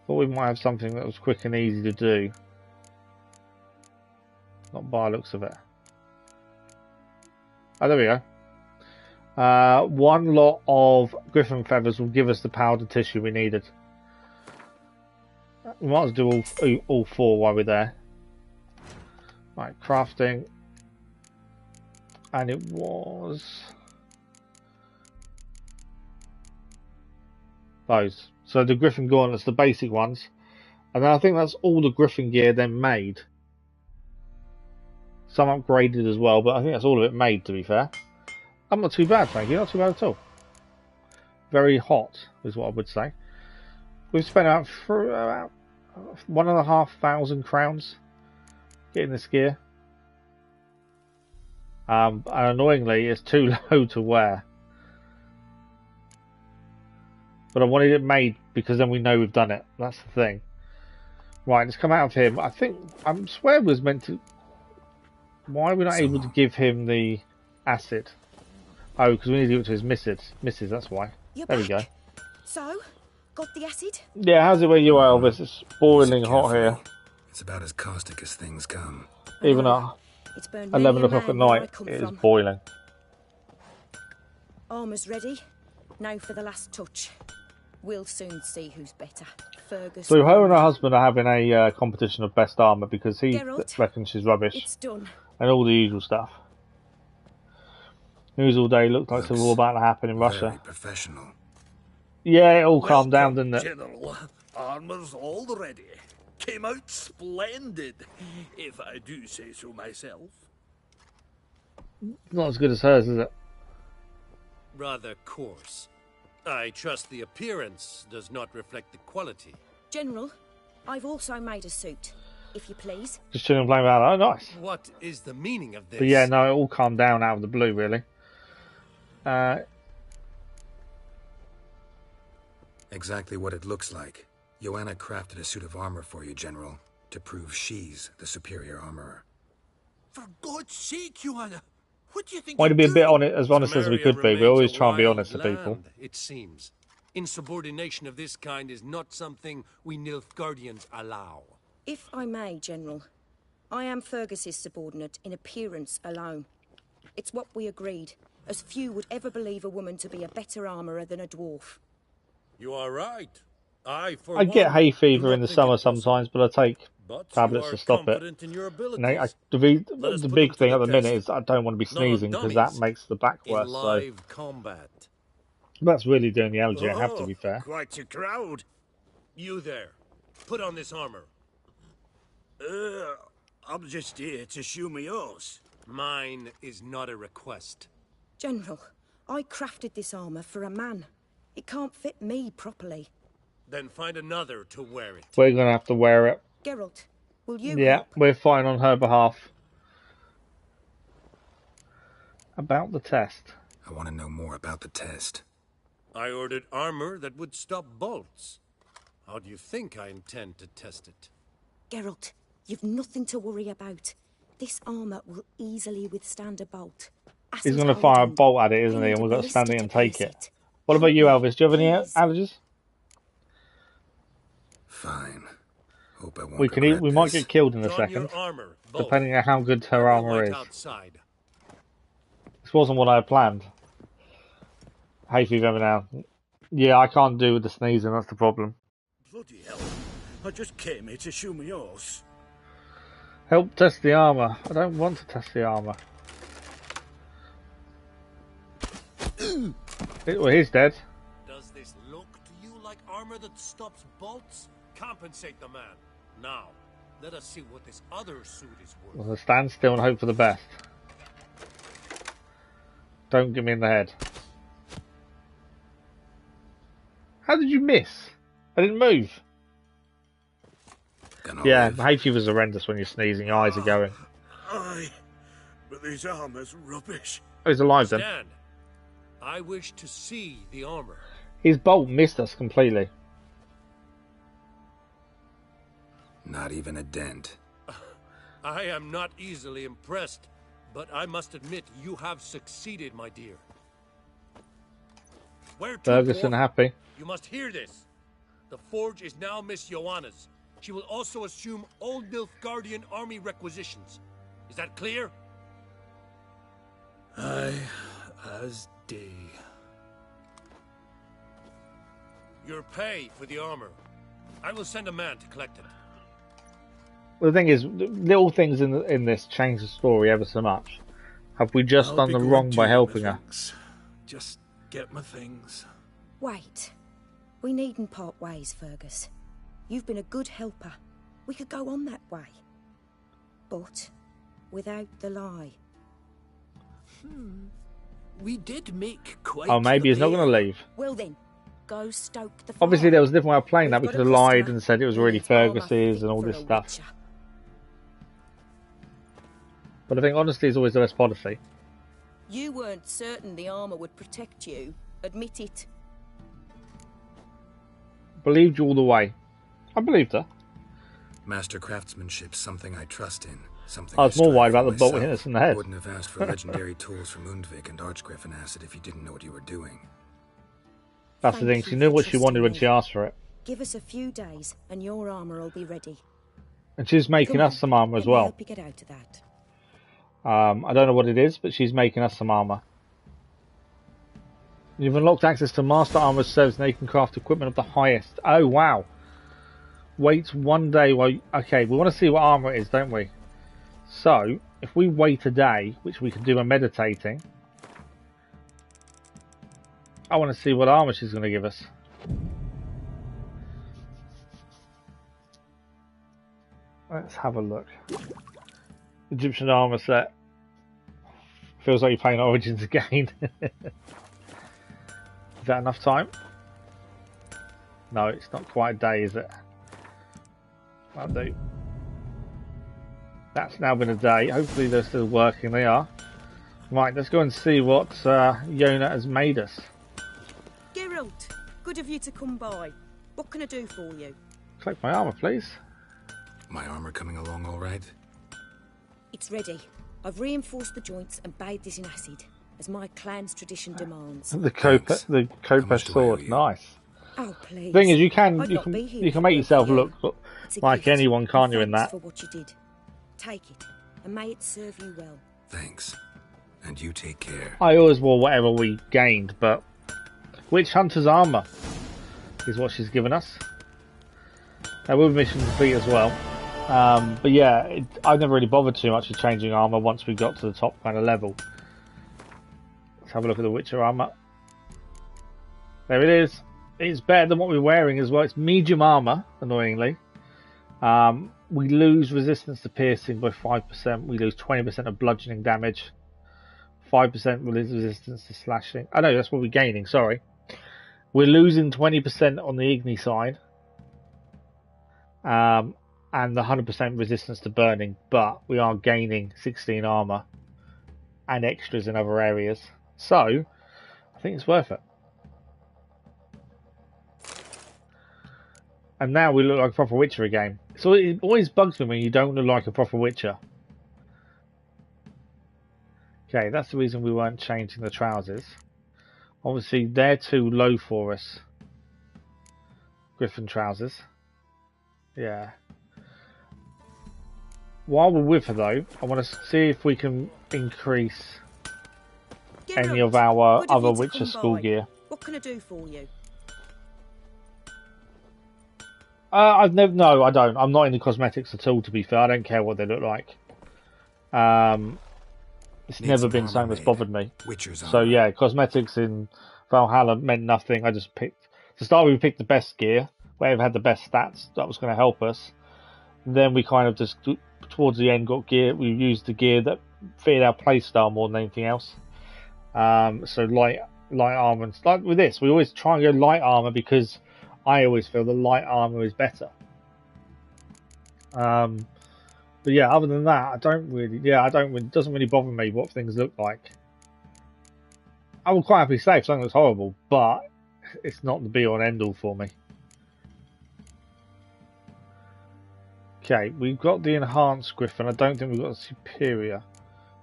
Thought we might have something that was quick and easy to do. Not by the looks of it. Oh, there we go. One lot of Griffin feathers will give us the powdered tissue we needed. We might as well do all four while we're there. Right, crafting. And it was those. So the Griffin gauntlets, the basic ones. And then I think that's all the Griffin gear then made. Some upgraded as well, but I think that's all of it made, to be fair. I'm not too bad, thank you. Not too bad at all. Very hot, is what I would say. We've spent about 1,500 crowns getting this gear. And annoyingly, it's too low to wear. But I wanted it made because then we know we've done it. That's the thing. Right, let's come out of him. I swear it was meant to... Why are we not able to give him the acid? Oh, because we need to give it to his missus, that's why. There we go. So, got the acid? Yeah, how's it where you are, Elvis? It's boiling hot here. It's about as caustic as things come. Even at 11 o'clock at night, it is boiling. Armour's ready. Now for the last touch. We'll soon see who's better. Fergus. So her and her husband are having a competition of best armour because he Geralt, reckons she's rubbish. It's done. And all the usual stuff. News all day looked like something all about to happen in Russia. Very professional. Yeah, it all calmed down, didn't it? General, armour's all ready. Came out splendid, if I do say so myself. Not as good as hers, is it? Rather coarse. I trust the appearance does not reflect the quality. General, I've also made a suit, if you please. Just chilling and playing about it. Oh, nice. What is the meaning of this? But yeah, no, it all calmed down out of the blue, really. Exactly what it looks like. Joanna crafted a suit of armor for you, General, to prove she's the superior armorer. For God's sake, Joanna! What do you think? Want to be a bit as honest as we could be. We always try and be honest to people. It seems. Insubordination of this kind is not something we Nilfgaardians allow. If I may, General, I am Fergus's subordinate in appearance alone. It's what we agreed, as few would ever believe a woman to be a better armourer than a dwarf. You are right. I get hay fever in the summer sometimes, but I take tablets to stop it. The big thing at the minute is I don't want to be sneezing because that makes the back worse. So that's really doing the allergy. I have to be fair. Quite a crowd. You there? Put on this armor. I'm just here to show me yours. Mine is not a request. General, I crafted this armour for a man. It can't fit me properly. Then find another to wear it. We're going to have to wear it. Geralt, will you help? We're fine on her behalf. About the test. I want to know more about the test. I ordered armor that would stop bolts. How do you think I intend to test it? Geralt, you've nothing to worry about. This armour will easily withstand a bolt. He's going to fire a bolt at it, isn't he? And we've got to stand it and take it. What about you, Elvis? Do you have any allergies? Fine. Hope I won't We can eat. We might get killed in a second, depending on how good her armour is. This wasn't what I had planned. Hay fever now. Yeah, I can't do with the sneezing. That's the problem. Bloody hell! I just came here to show my horse. Help test the armour. I don't want to test the armour. Well, he's dead. Does this look to you like armor that stops bolts? Compensate the man. Now, let us see what this other suit is worth. Well, stand still and hope for the best. Don't get me in the head. How did you miss? I didn't move. Yeah, hay fever's horrendous when you're sneezing. Your eyes are going. Aye, but this armour's rubbish. Oh, he's alive then. Stand. I wish to see the armor. His bolt missed us completely. Not even a dent. I am not easily impressed, but I must admit you have succeeded, my dear. Where to, Ferguson dwarf? happy. You must hear this. The forge is now Miss Joanna's. She will also assume Old Nilfgaardian army requisitions. Is that clear? Aye, as day. Your pay for the armor. I will send a man to collect it. Well, the thing is, little things in this change the story ever so much. Have we just done the wrong by helping her? Just get my things. Wait. We needn't part ways, Fergus. You've been a good helper. We could go on that way. But without the lie. We did make quite. Oh, maybe he's not going to leave. Well then, go stoke the fire. Obviously, there was a different way of playing that. We could have lied and said it was really Fergus's and all this stuff. But I think honesty is always the best policy. You weren't certain the armour would protect you. Admit it. Believed you all the way. I believed her. Master craftsmanship's something I trust in. Something I was more worried about the bolt hitting us in the head. I wouldn't have asked for legendary tools from Undvik and Archgriffin acid if you didn't know what you were doing. That's the thing. She knew what she wanted when she asked for it. Give us a few days, and your armour will be ready. And she's making us some armour as well. Help you get out of that. I don't know what it is, but she's making us some armour. You've unlocked access to Master Armour serves and they can craft equipment of the highest. Oh, wow. Wait one day while... Okay, we want to see what armour it is, don't we? So, if we wait a day, which we can do by meditating, I want to see what armour she's going to give us. Let's have a look. Egyptian armour set. Feels like you're playing Origins again. Is that enough time? No, it's not quite a day, is it? That'll do. That's now been a day. Hopefully they're still working. They are. Right, let's go and see what Yona has made us. Geralt, good of you to come by. What can I do for you? Collect my armour, please. My armour coming along all right? It's ready. I've reinforced the joints and bathed it in acid, as my clan's tradition demands. The Kopesh sword, nice. Oh, please. The thing is, you can make yourself look like anyone, can't you? In that. For what you did. Take it, and may it serve you well. Thanks, and you take care. I always wore whatever we gained, but Witch Hunter's armour is what she's given us. That will be mission complete as well. But yeah, I've never really bothered too much with changing armour once we got to the top kind of level. Let's have a look at the Witcher armour. There it is. It's better than what we're wearing as well. It's medium armour, annoyingly. We lose resistance to piercing by 5%. We lose 20% of bludgeoning damage. 5% resistance to slashing. Oh no, that's what we're gaining, sorry. We're losing 20% on the Igni side. And the 100% resistance to burning, but we are gaining 16 armour and extras in other areas. So, I think it's worth it. And now we look like a proper Witcher again. So it always bugs me when you don't look like a proper Witcher. Okay, that's the reason we weren't changing the trousers. Obviously, they're too low for us. Griffin trousers. Yeah. While we're with her, though, I want to see if we can increase any of our other Witcher school gear. What can I do for you? I've never. No, I don't. I'm not into cosmetics at all. To be fair, I don't care what they look like. It's never been something that's bothered me. So yeah, cosmetics in Valhalla meant nothing. I just picked. To start with, we picked the best gear, wherever had the best stats. That was going to help us. And then we kind of just towards the end got gear. We used the gear that fitted our playstyle more than anything else. So light armor, and like with this, we always try and go light armor because I always feel the light armor is better. But yeah, other than that, I don't really. Yeah, it doesn't really bother me what things look like. I will quite happily say if something looks horrible, but it's not the be all and end all for me. Okay, we've got the enhanced Griffin. I don't think we've got the superior.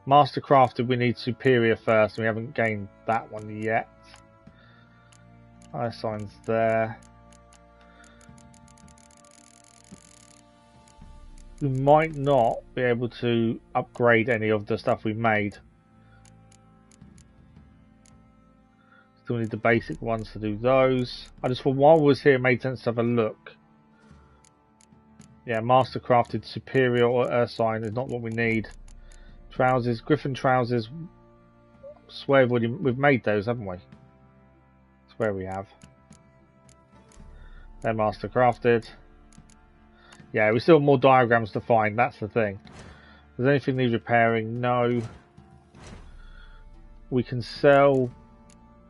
Mastercrafted, we need superior first, and we haven't gained that one yet. Eye signs there. We might not be able to upgrade any of the stuff we made. Still need the basic ones to do those. I just thought while I was here, it made sense to have a look. Yeah, Mastercrafted superior or Ursine is not what we need. Trousers, Griffin trousers. I swear we've made those, haven't we? I swear we have. They're Mastercrafted. Yeah, we still have more diagrams to find. That's the thing. Does anything need repairing? No. We can sell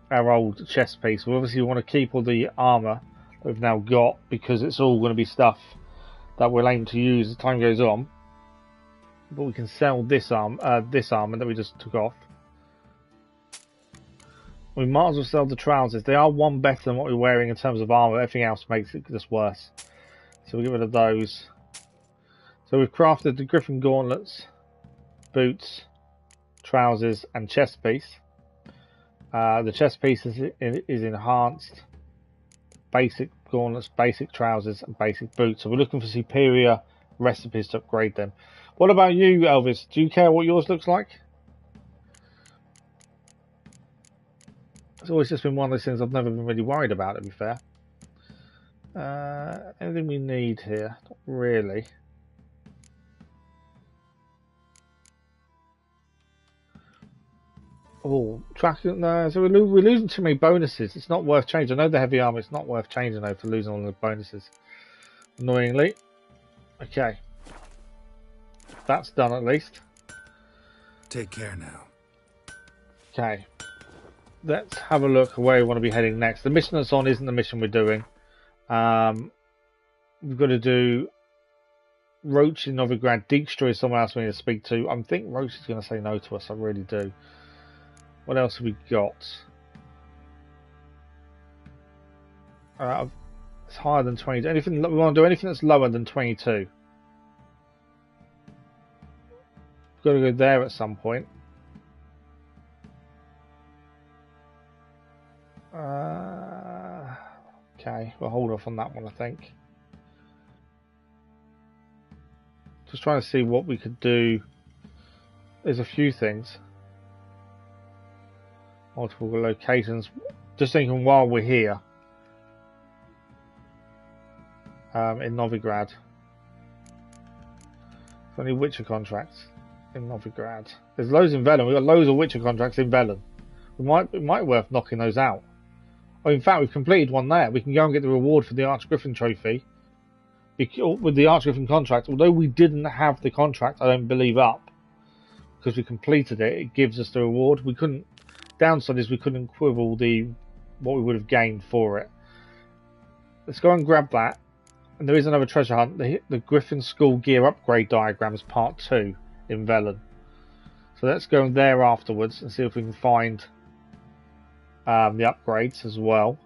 our old chest piece. We obviously want to keep all the armor that we've now got because it's all going to be stuff that we'll aim to use as time goes on. But we can sell this armor that we just took off. We might as well sell the trousers. They are one better than what we're wearing in terms of armor. Everything else makes it just worse. So we'll get rid of those. So we've crafted the Griffin gauntlets, boots, trousers, and chest piece. The chest piece is enhanced. Basic gauntlets, basic trousers, and basic boots. So we're looking for superior recipes to upgrade them. What about you, Elvis? Do you care what yours looks like? It's always just been one of those things I've never been really worried about, to be fair. Anything we need here? Not really. Oh, tracking. No, so we're losing too many bonuses. It's not worth changing. I know the heavy armor. It's not worth changing though for losing all the bonuses. Annoyingly. Okay. That's done at least. Take care now. Okay. Let's have a look at where we want to be heading next. The mission that's on isn't the mission we're doing. We've got to do Roach in Novigrad. Dijkstra is someone else we need to speak to. I think Roach is going to say no to us. I really do. What else have we got? It's higher than 22. Anything we want to do? Anything that's lower than 22. We've got to go there at some point. Okay, we'll hold off on that one, I think. Just trying to see what we could do. There's a few things. Multiple locations. Just thinking while we're here. In Novigrad. Only Witcher contracts in Novigrad. There's loads in Velen. We've got loads of Witcher contracts in Velen. It might be worth knocking those out. Oh, in fact, we've completed one there. We can go and get the reward for the Archgriffin trophy. With the Archgriffin contract, although we didn't have the contract, I don't believe, up. Because we completed it, it gives us the reward. We couldn't... Downside is we couldn't quibble what we would have gained for it. Let's go and grab that. And there is another treasure hunt. The Griffin School Gear Upgrade Diagrams Part 2 in Velen. So let's go there afterwards and see if we can find the upgrades as well.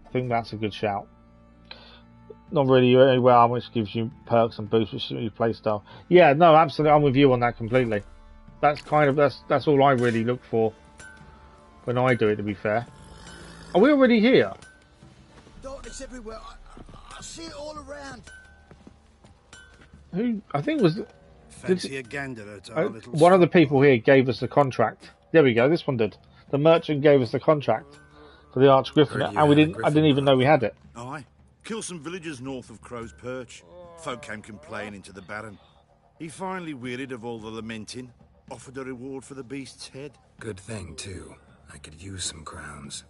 I think that's a good shout. Not really anywhere armor which gives you perks and boosts, which suit your playstyle. Yeah, no, absolutely, I'm with you on that completely. That's kind of that's all I really look for when I do it. To be fair, are we already here? Darkness everywhere. I see it all around. Who I think was Fancy a gander at our little one of the people here gave us the contract. There we go. This one did. The merchant gave us the contract for the Arch Griffin, and we didn't. I didn't even know we had it. Aye. Kill some villagers north of Crow's Perch. Folk came complaining to the Baron. He finally wearied of all the lamenting, offered a reward for the beast's head. Good thing, too. I could use some crowns.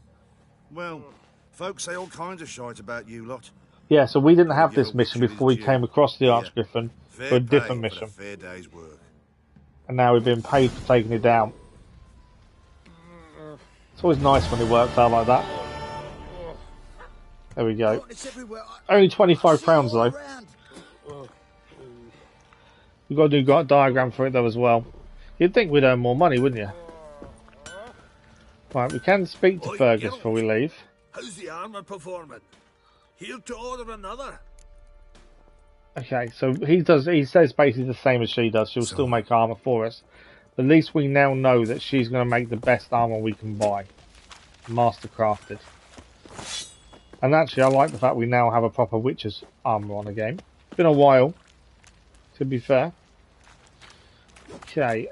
Well, folks say all kinds of shite about you lot. Yeah, so we didn't have this mission before we came across the Arch Griffin for a different mission. Fair day's work. And now we've been paid for taking it down. It's always nice when it works out like that. There we go. Only 25 crowns though. We've got to do a diagram for it though as well. You'd think we'd earn more money, wouldn't you? Right, we can speak to Fergus before we leave. How's the armour performing? Here to order another. Okay, so he says basically the same as she does. She'll still make armour for us. At least we now know that she's going to make the best armour we can buy. Master crafted. And actually, I like the fact we now have a proper Witcher's armour on the game. It's been a while, to be fair. Okay,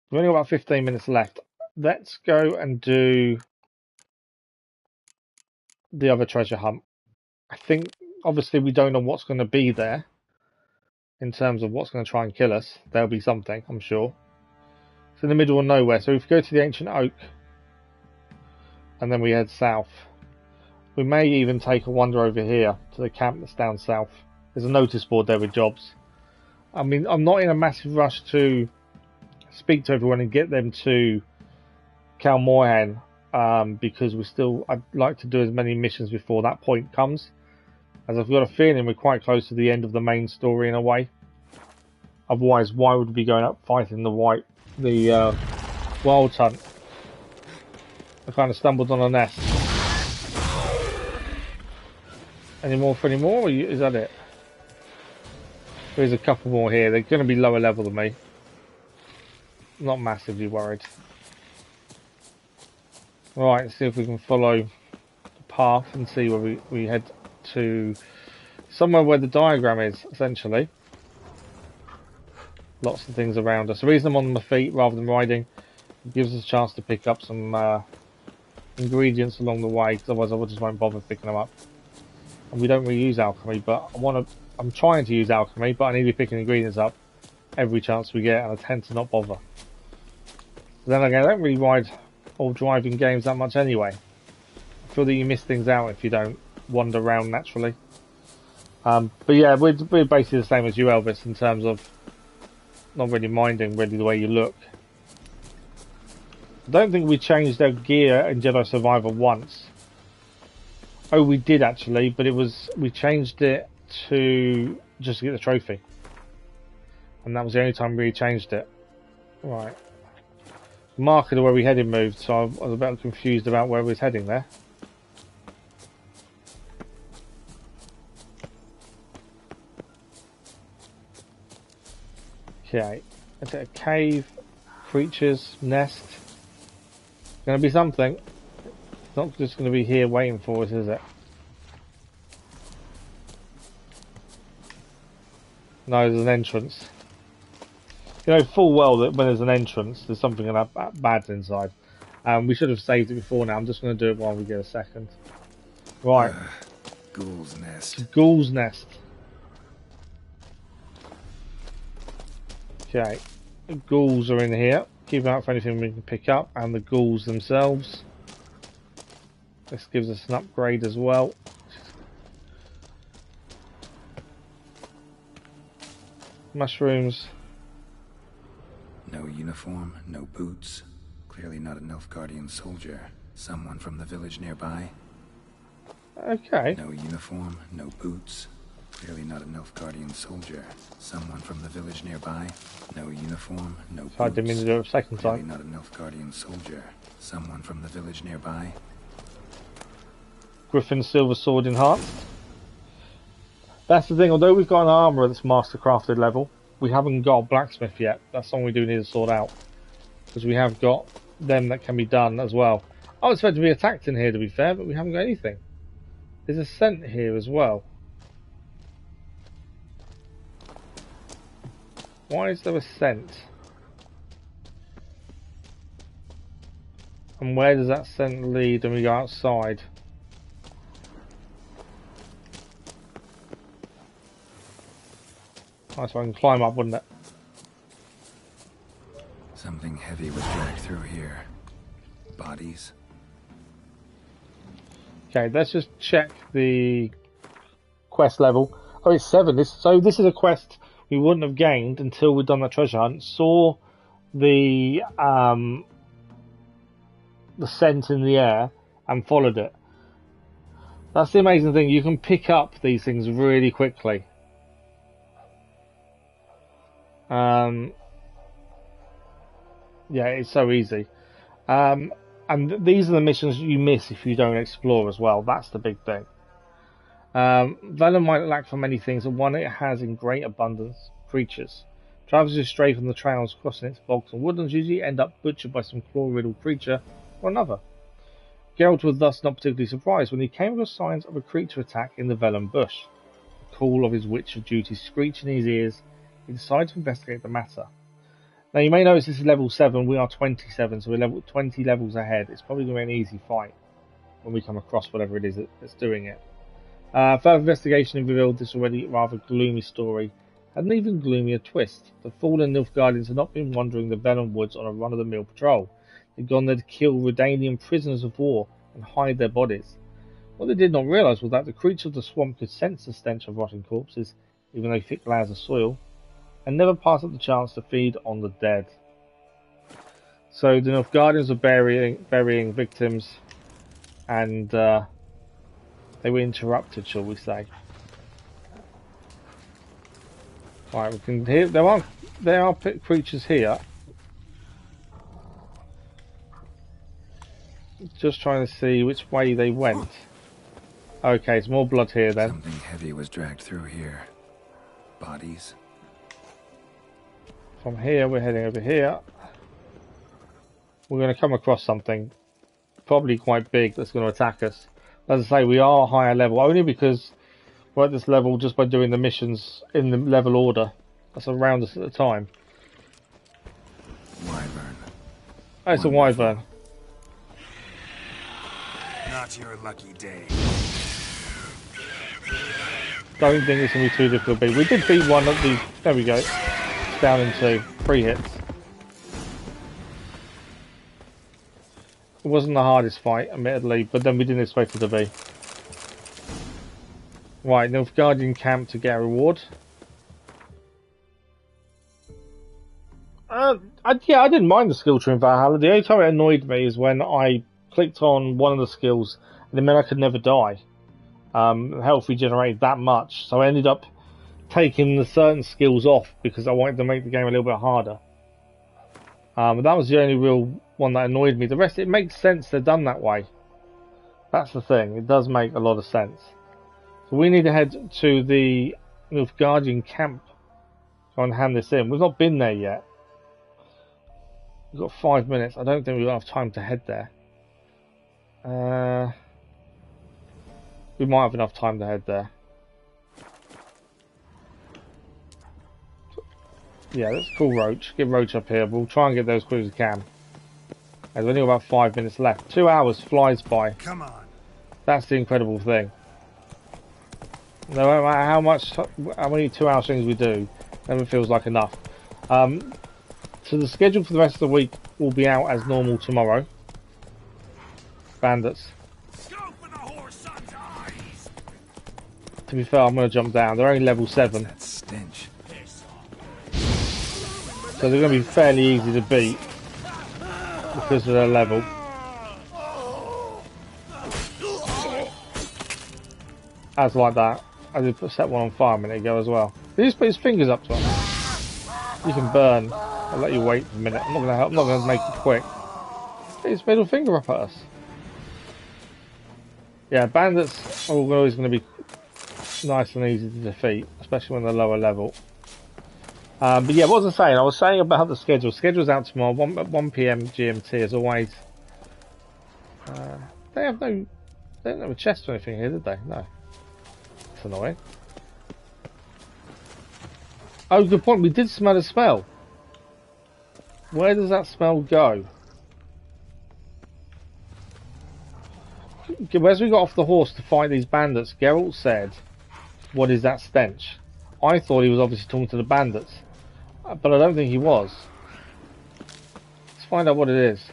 we've only got about 15 minutes left. Let's go and do the other treasure hunt. I think, obviously, we don't know what's going to be there in terms of what's going to try and kill us. There'll be something, I'm sure. It's in the middle of nowhere, so if we go to the Ancient Oak and then we head south, we may even take a wander over here to the camp that's down south. There's a notice board there with jobs. I mean, I'm not in a massive rush to speak to everyone and get them to Cal Moorhen, because I'd like to do as many missions before that point comes, as I've got a feeling we're quite close to the end of the main story in a way. Otherwise, why would we be going up fighting the wild hunt? I kind of stumbled on a nest. Any more for any more, or is that it? There's a couple more here. They're going to be lower level than me. Not massively worried. Right, let's see if we can follow the path and see where we head to. Somewhere where the diagram is, essentially. Lots of things around us. The reason I'm on my feet rather than riding, it gives us a chance to pick up some ingredients along the way, because otherwise I just won't bother picking them up. And we don't really use alchemy, but I'm trying to use alchemy, but I need to be picking ingredients up every chance we get, and I tend to not bother. Then again, I don't really ride or drive in games that much anyway. I feel that you miss things out if you don't wander around naturally. But yeah, we're basically the same as you, Elvis, in terms of not really minding really the way you look. I don't think we changed our gear in Jedi Survivor once. Oh, we did actually, but we changed it to just to get the trophy. And that was the only time we changed it. Right. The marker to where we headed moved, so I was a bit confused about where we was heading there. Okay. Is it a cave? Creatures? Nest? Gonna be something. It's not just gonna be here waiting for us, is it? No, there's an entrance. You know full well that when there's an entrance, there's something bad inside. We should have saved it before now. I'm just going to do it while we get a second. Right. Ghoul's nest. Ghoul's nest. Okay. The ghouls are in here. Keep out for anything we can pick up. And the ghouls themselves. This gives us an upgrade as well. Mushrooms. No uniform, no boots. Clearly not a Nilfgaardian soldier. Someone from the village nearby. Okay. No uniform, no boots. Clearly not a Nilfgaardian soldier. Someone from the village nearby. No uniform, no boots. I didn't mean to do it a second Clearly time. not a Nilfgaardian soldier. Someone from the village nearby. Griffin silver sword enhanced. That's the thing, although we've got an armour that's mastercrafted level, we haven't got a blacksmith yet. That's something we do need to sort out. Because we have got them that can be done as well. I was expecting to be attacked in here, to be fair, but we haven't got anything. There's a scent here as well. Why is there a scent? And where does that scent lead when we go outside? Nice, so I can climb up, wouldn't it? Something heavy was dragged through here. Bodies. Okay, let's just check the quest level. Oh, it's 7. So this is a quest we wouldn't have gained until we'd done that treasure hunt. Saw the scent in the air and followed it. That's the amazing thing. You can pick up these things really quickly. Yeah, it's so easy. And these are the missions you miss if you don't explore as well. That's the big thing. Valhalla might lack for many things, and one it has in great abundance: creatures. Travelers who stray from the trails crossing its bogs and woodlands usually end up butchered by some claw-riddled creature or another. Geralt was thus not particularly surprised when he came across signs of a creature attack in the Vellum bush. The call of his witch of duty screeching in his ears, he decided to investigate the matter. Now you may notice this is level 7, we are 27, so we're level 20 levels ahead. It's probably going to be an easy fight when we come across whatever it is that's doing it. Further investigation has revealed this already rather gloomy story had an even gloomier twist. The fallen Nilfgaardians had not been wandering the Vellum woods on a run-of-the-mill patrol. They'd gone there to kill Redanian prisoners of war and hide their bodies. What they did not realise was that the creatures of the swamp could sense the stench of rotting corpses, even though thick layers of soil, and never pass up the chance to feed on the dead. So the Nilfgaardians are burying victims, and they were interrupted, shall we say. Right, we can hear there are creatures here. Just trying to see which way they went. Okay, it's more blood here then. Something heavy was dragged through here. Bodies. From here, we're heading over here. We're going to come across something probably quite big that's going to attack us. As I say, we are higher level, only because we're at this level just by doing the missions in the level order that's around us at the time. Wyvern. Oh, it's a wyvern. Not your lucky day. Don't think it's going to be too difficult to beat. We did beat one at the... There we go. Down into 3 hits. It wasn't the hardest fight, admittedly, but then we didn't expect it to be. Right, Nilfgaardian camp to get a reward. Yeah, I didn't mind the skill tree in Valhalla. The only time it annoyed me is when I clicked on one of the skills and it meant I could never die. Health regenerated that much, so I ended up taking the certain skills off because I wanted to make the game a little bit harder. But that was the only real one that annoyed me. The rest, it makes sense they're done that way. That's the thing, it does make a lot of sense. So we need to head to the Nilfgaardian camp. Go and hand this in. We've not been there yet. We've got 5 minutes. I don't think we've got enough time to head there. We might have enough time to head there. Yeah, let's call Roach. Get Roach up here. We'll try and get those quick as we can. There's only about 5 minutes left. 2 hours flies by. Come on. That's the incredible thing. No matter how many 2 hour things we do, never feels like enough. So the schedule for the rest of the week will be out as normal tomorrow. Bandits. To be fair, I'm going to jump down. They're only level 7. That stench. So they're going to be fairly easy to beat because of their level. As like that. I did set one on fire a minute ago as well. Did he just put his fingers up to it? You can burn. I'll let you wait a minute. I'm not gonna help. I'm not gonna make it quick. Put his middle finger up at us. Yeah, bandits are always going to be nice and easy to defeat, especially when they're lower level. But yeah, what was I saying? I was saying about the schedule. Schedule's out tomorrow, 1 PM GMT as always. They don't have a chest or anything here, did they? No. That's annoying. Oh, good point. We did smell a smell. Where does that smell go? As we got off the horse to fight these bandits, Geralt said, "What is that stench?" I thought he was obviously talking to the bandits, but I don't think he was. Let's find out what it is.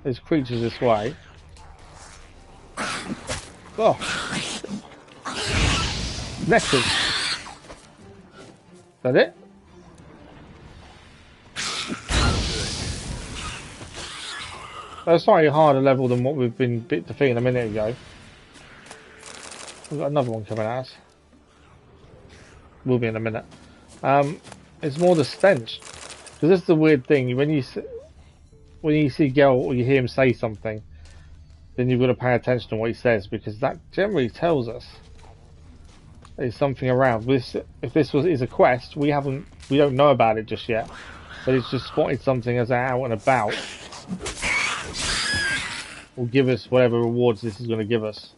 There's creatures this way. Oh! Nectars! Is that it? That's slightly harder level than what we've been defeating a minute ago. We've got another one coming at us. Will be in a minute. It's more the stench. Because this is the weird thing. When you see Geralt or you hear him say something, then you've got to pay attention to what he says, because that generally tells us there's something around. If this is a quest, we don't know about it just yet, but it's just spotted something as out and about. Will give us whatever rewards this is going to give us.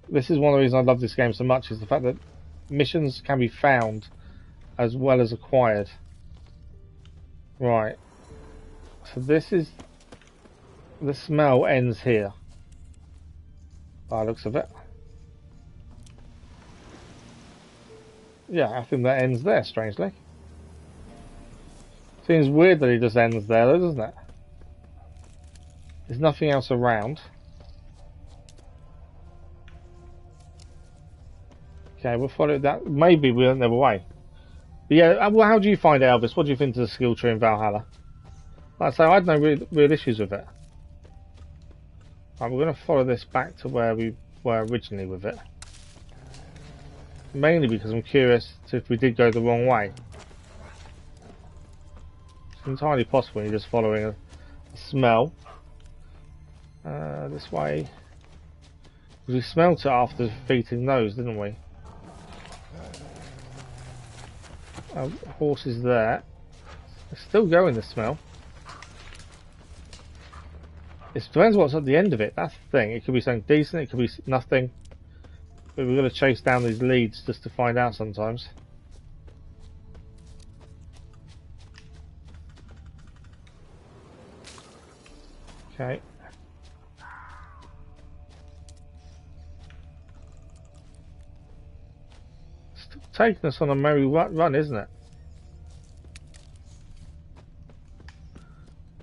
This is one of the reasons I love this game so much, is the fact that missions can be found as well as acquired. Right. So this is... the smell ends here. By the looks of it. Yeah, I think that ends there, strangely. Seems weird that he just ends there, though, doesn't it? There's nothing else around. Okay, we'll follow that. Maybe we don't know the way. But yeah, well, how do you find it, Elvis? What do you think of the skill tree in Valhalla? Like I say, I had no real issues with it. Right, we're going to follow this back to where we were originally with it. Mainly because I'm curious if we did go the wrong way. It's entirely possible you're just following a smell. This way. Because we smelt it after defeating those, didn't we? Horses there. It's still going, the smell. It depends what's at the end of it, that's the thing. It could be something decent, it could be nothing. But we've got to chase down these leads just to find out sometimes. Okay. Still taking us on a merry run, isn't it?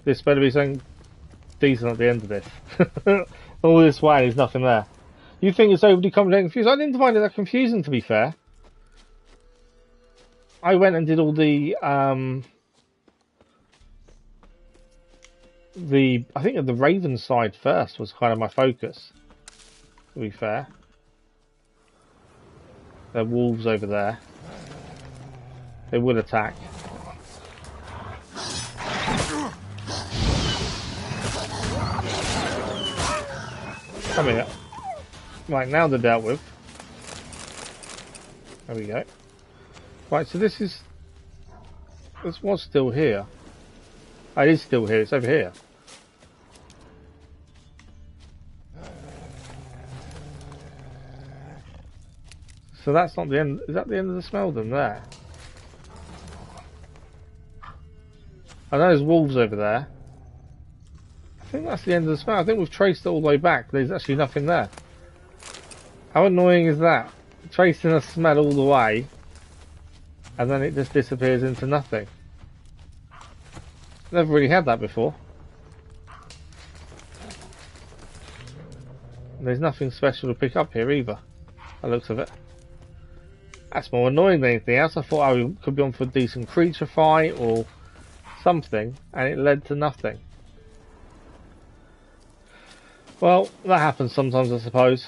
This better be something decent at the end of this. All this way, there's nothing there. You think it's overly complicated and confused? I didn't find it that confusing, to be fair. I went and did all the I think the Raven side first was kind of my focus, to be fair. There are wolves over there. They would attack. Come here. Right, now they're dealt with. There we go. Right, so this was still here. Oh, it is still here, it's over here. So that's not the end. Is that the end of the smell then there? I know there's wolves over there. I think that's the end of the smell. I think we've traced it all the way back. There's actually nothing there. How annoying is that? Tracing a smell all the way and then it just disappears into nothing. Never really had that before. And there's nothing special to pick up here either, by the looks of it. That's more annoying than anything else. I thought I could be on for a decent creature fight or something, and it led to nothing. Well, that happens sometimes, I suppose.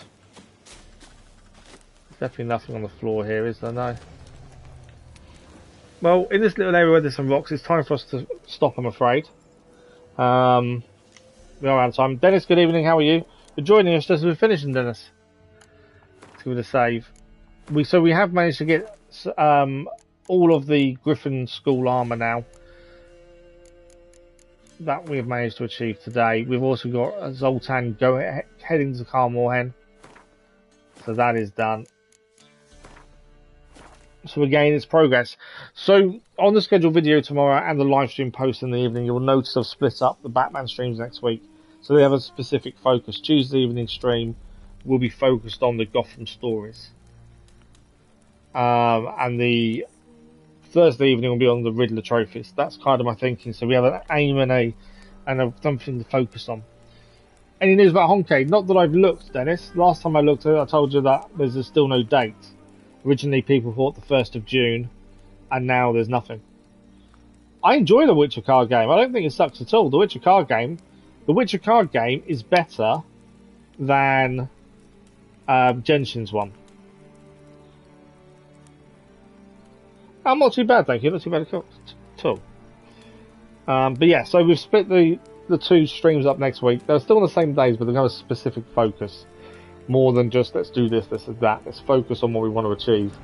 There's definitely nothing on the floor here, is there? No. Well, in this little area where there's some rocks, it's time for us to stop, I'm afraid. We are out of time. Dennis, good evening, how are you? You're joining us just as we're finishing, Dennis. Let's give it a save. So we have managed to get all of the Griffin School armour now. That we've managed to achieve today. We've also got Zoltan heading to Kaer Morhen. So that is done. So again, it's progress. So on the scheduled video tomorrow and the live stream post in the evening, you'll notice I've split up the Batman streams next week. So they have a specific focus. Tuesday evening stream will be focused on the Gotham stories. And the Thursday evening will be on the Riddler trophies. That's kind of my thinking. So we have an aim and something to focus on. Any news about Honkai? Not that I've looked, Dennis. Last time I looked, I told you that there's still no date. Originally, people thought the 1st of June, and now there's nothing. I enjoy the Witcher card game. I don't think it sucks at all. The Witcher card game is better than Genshin's one. I'm not too bad, thank you. Not too bad at all. But yeah, so we've split the two streams up next week. They're still on the same days, but they're going to have a specific focus. More than just let's do this, this, and that. Let's focus on what we want to achieve.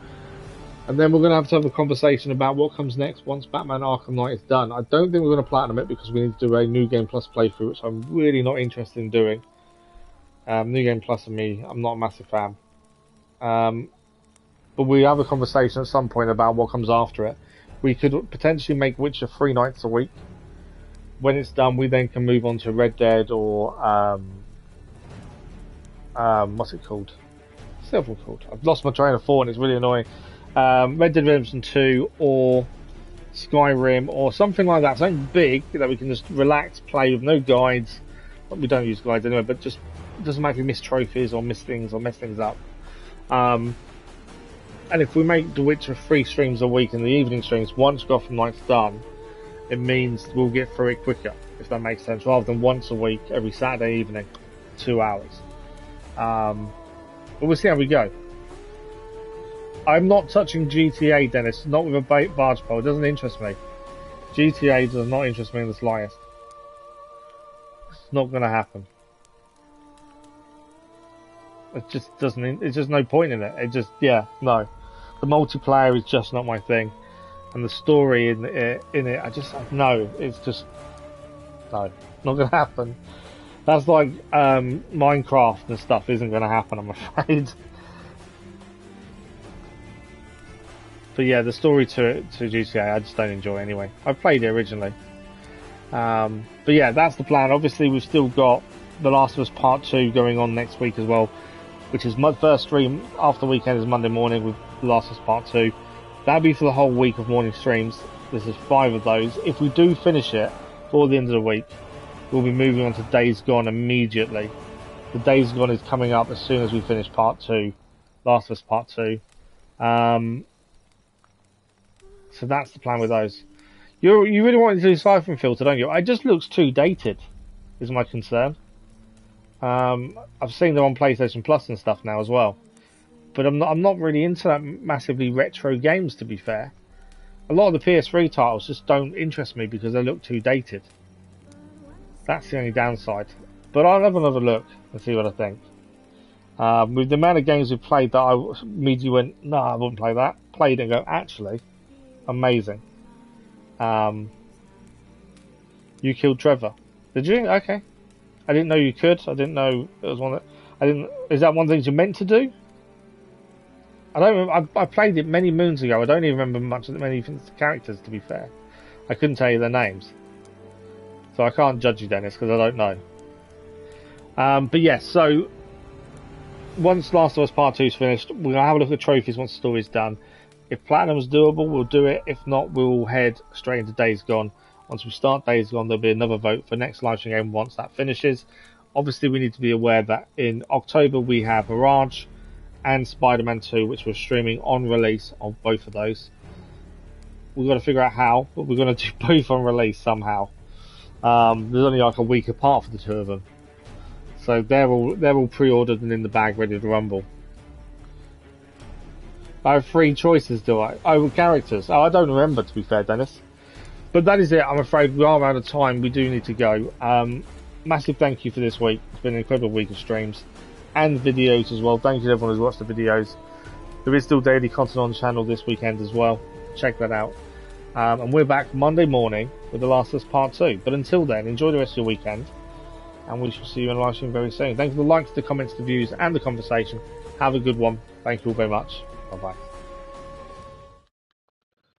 And then we're going to have a conversation about what comes next once Batman Arkham Knight is done. I don't think we're going to platinum it because we need to do a New Game Plus playthrough, which I'm really not interested in doing. New Game Plus and me, I'm not a massive fan. But we have a conversation at some point about what comes after it. We could potentially make Witcher 3 nights a week. When it's done, we then can move on to Red Dead or what's it called? What's the other one called? I've lost my train of thought and it's really annoying. Red Dead Redemption 2 or Skyrim or something like that. Something big that we can just relax, play with no guides. We don't use guides anyway, but just it doesn't make me miss trophies or miss things up. And if we make The Witcher 3 streams a week in the evening streams, once Gotham Knight's done, it means we'll get through it quicker, if that makes sense, rather than once a week, every Saturday evening, 2 hours. But we'll see how we go. I'm not touching GTA, Dennis, not with a barge pole. It doesn't interest me. GTA does not interest me in the slightest. It's not going to happen. It just doesn't. It's just no point in it. It just, yeah, no. The multiplayer is just not my thing, and the story in it, I just no. It's just no, not going to happen. That's like Minecraft and stuff isn't going to happen, I'm afraid. But yeah, the story to GTA I just don't enjoy anyway. I played it originally. But yeah, that's the plan. Obviously, we've still got The Last of Us Part 2 going on next week as well, which is my first stream after the weekend is Monday morning with The Last of Us Part 2. That'll be for the whole week of morning streams. This is 5 of those. If we do finish it before the end of the week, we'll be moving on to Days Gone immediately. The Days Gone is coming up as soon as we finish Part 2, Last of Us Part 2. So that's the plan with those. You really want to do Siphon Filter, don't you? It just looks too dated, is my concern. I've seen them on PlayStation Plus and stuff now as well. But I'm not really into that massively retro games, to be fair. A lot of the PS3 titles just don't interest me because they look too dated. That's the only downside. But I'll have another look and see what I think. With the amount of games we've played that I immediately went, no, I wouldn't play that. Played it and go, actually, amazing. You killed Trevor. Did you? Okay. I didn't know you could. I didn't know it was one that I didn't. Is that one of the things you're meant to do? I don't remember. I played it many moons ago. I don't even remember much of many characters, to be fair. I couldn't tell you their names. So I can't judge you, Dennis, because I don't know. But yes, so once Last of Us Part 2 is finished, we'll have a look at trophies once the story's done. If Platinum's doable, we'll do it. If not, we'll head straight into Days Gone. Once we start Days Gone, there'll be another vote for next live stream game once that finishes. Obviously, we need to be aware that in October we have Mirage and Spider-Man 2, which we're streaming on release of both of those. We've got to figure out how, but we're going to do both on release somehow. There's only like a week apart for the two of them, so they're all pre-ordered and in the bag, ready to rumble. I have 3 choices, do I? Oh, characters. Oh, I don't remember, to be fair, Dennis. But that is it. I'm afraid we are out of time. We do need to go. Massive thank you for this week. It's been an incredible week of streams and videos as well. Thank you to everyone who's watched the videos. There is still daily content on the channel this weekend as well. Check that out. And we're back Monday morning with The Last of Us Part 2. But until then, enjoy the rest of your weekend. And we shall see you in a live stream very soon. Thanks for the likes, the comments, the views, and the conversation. Have a good one. Thank you all very much. Bye-bye.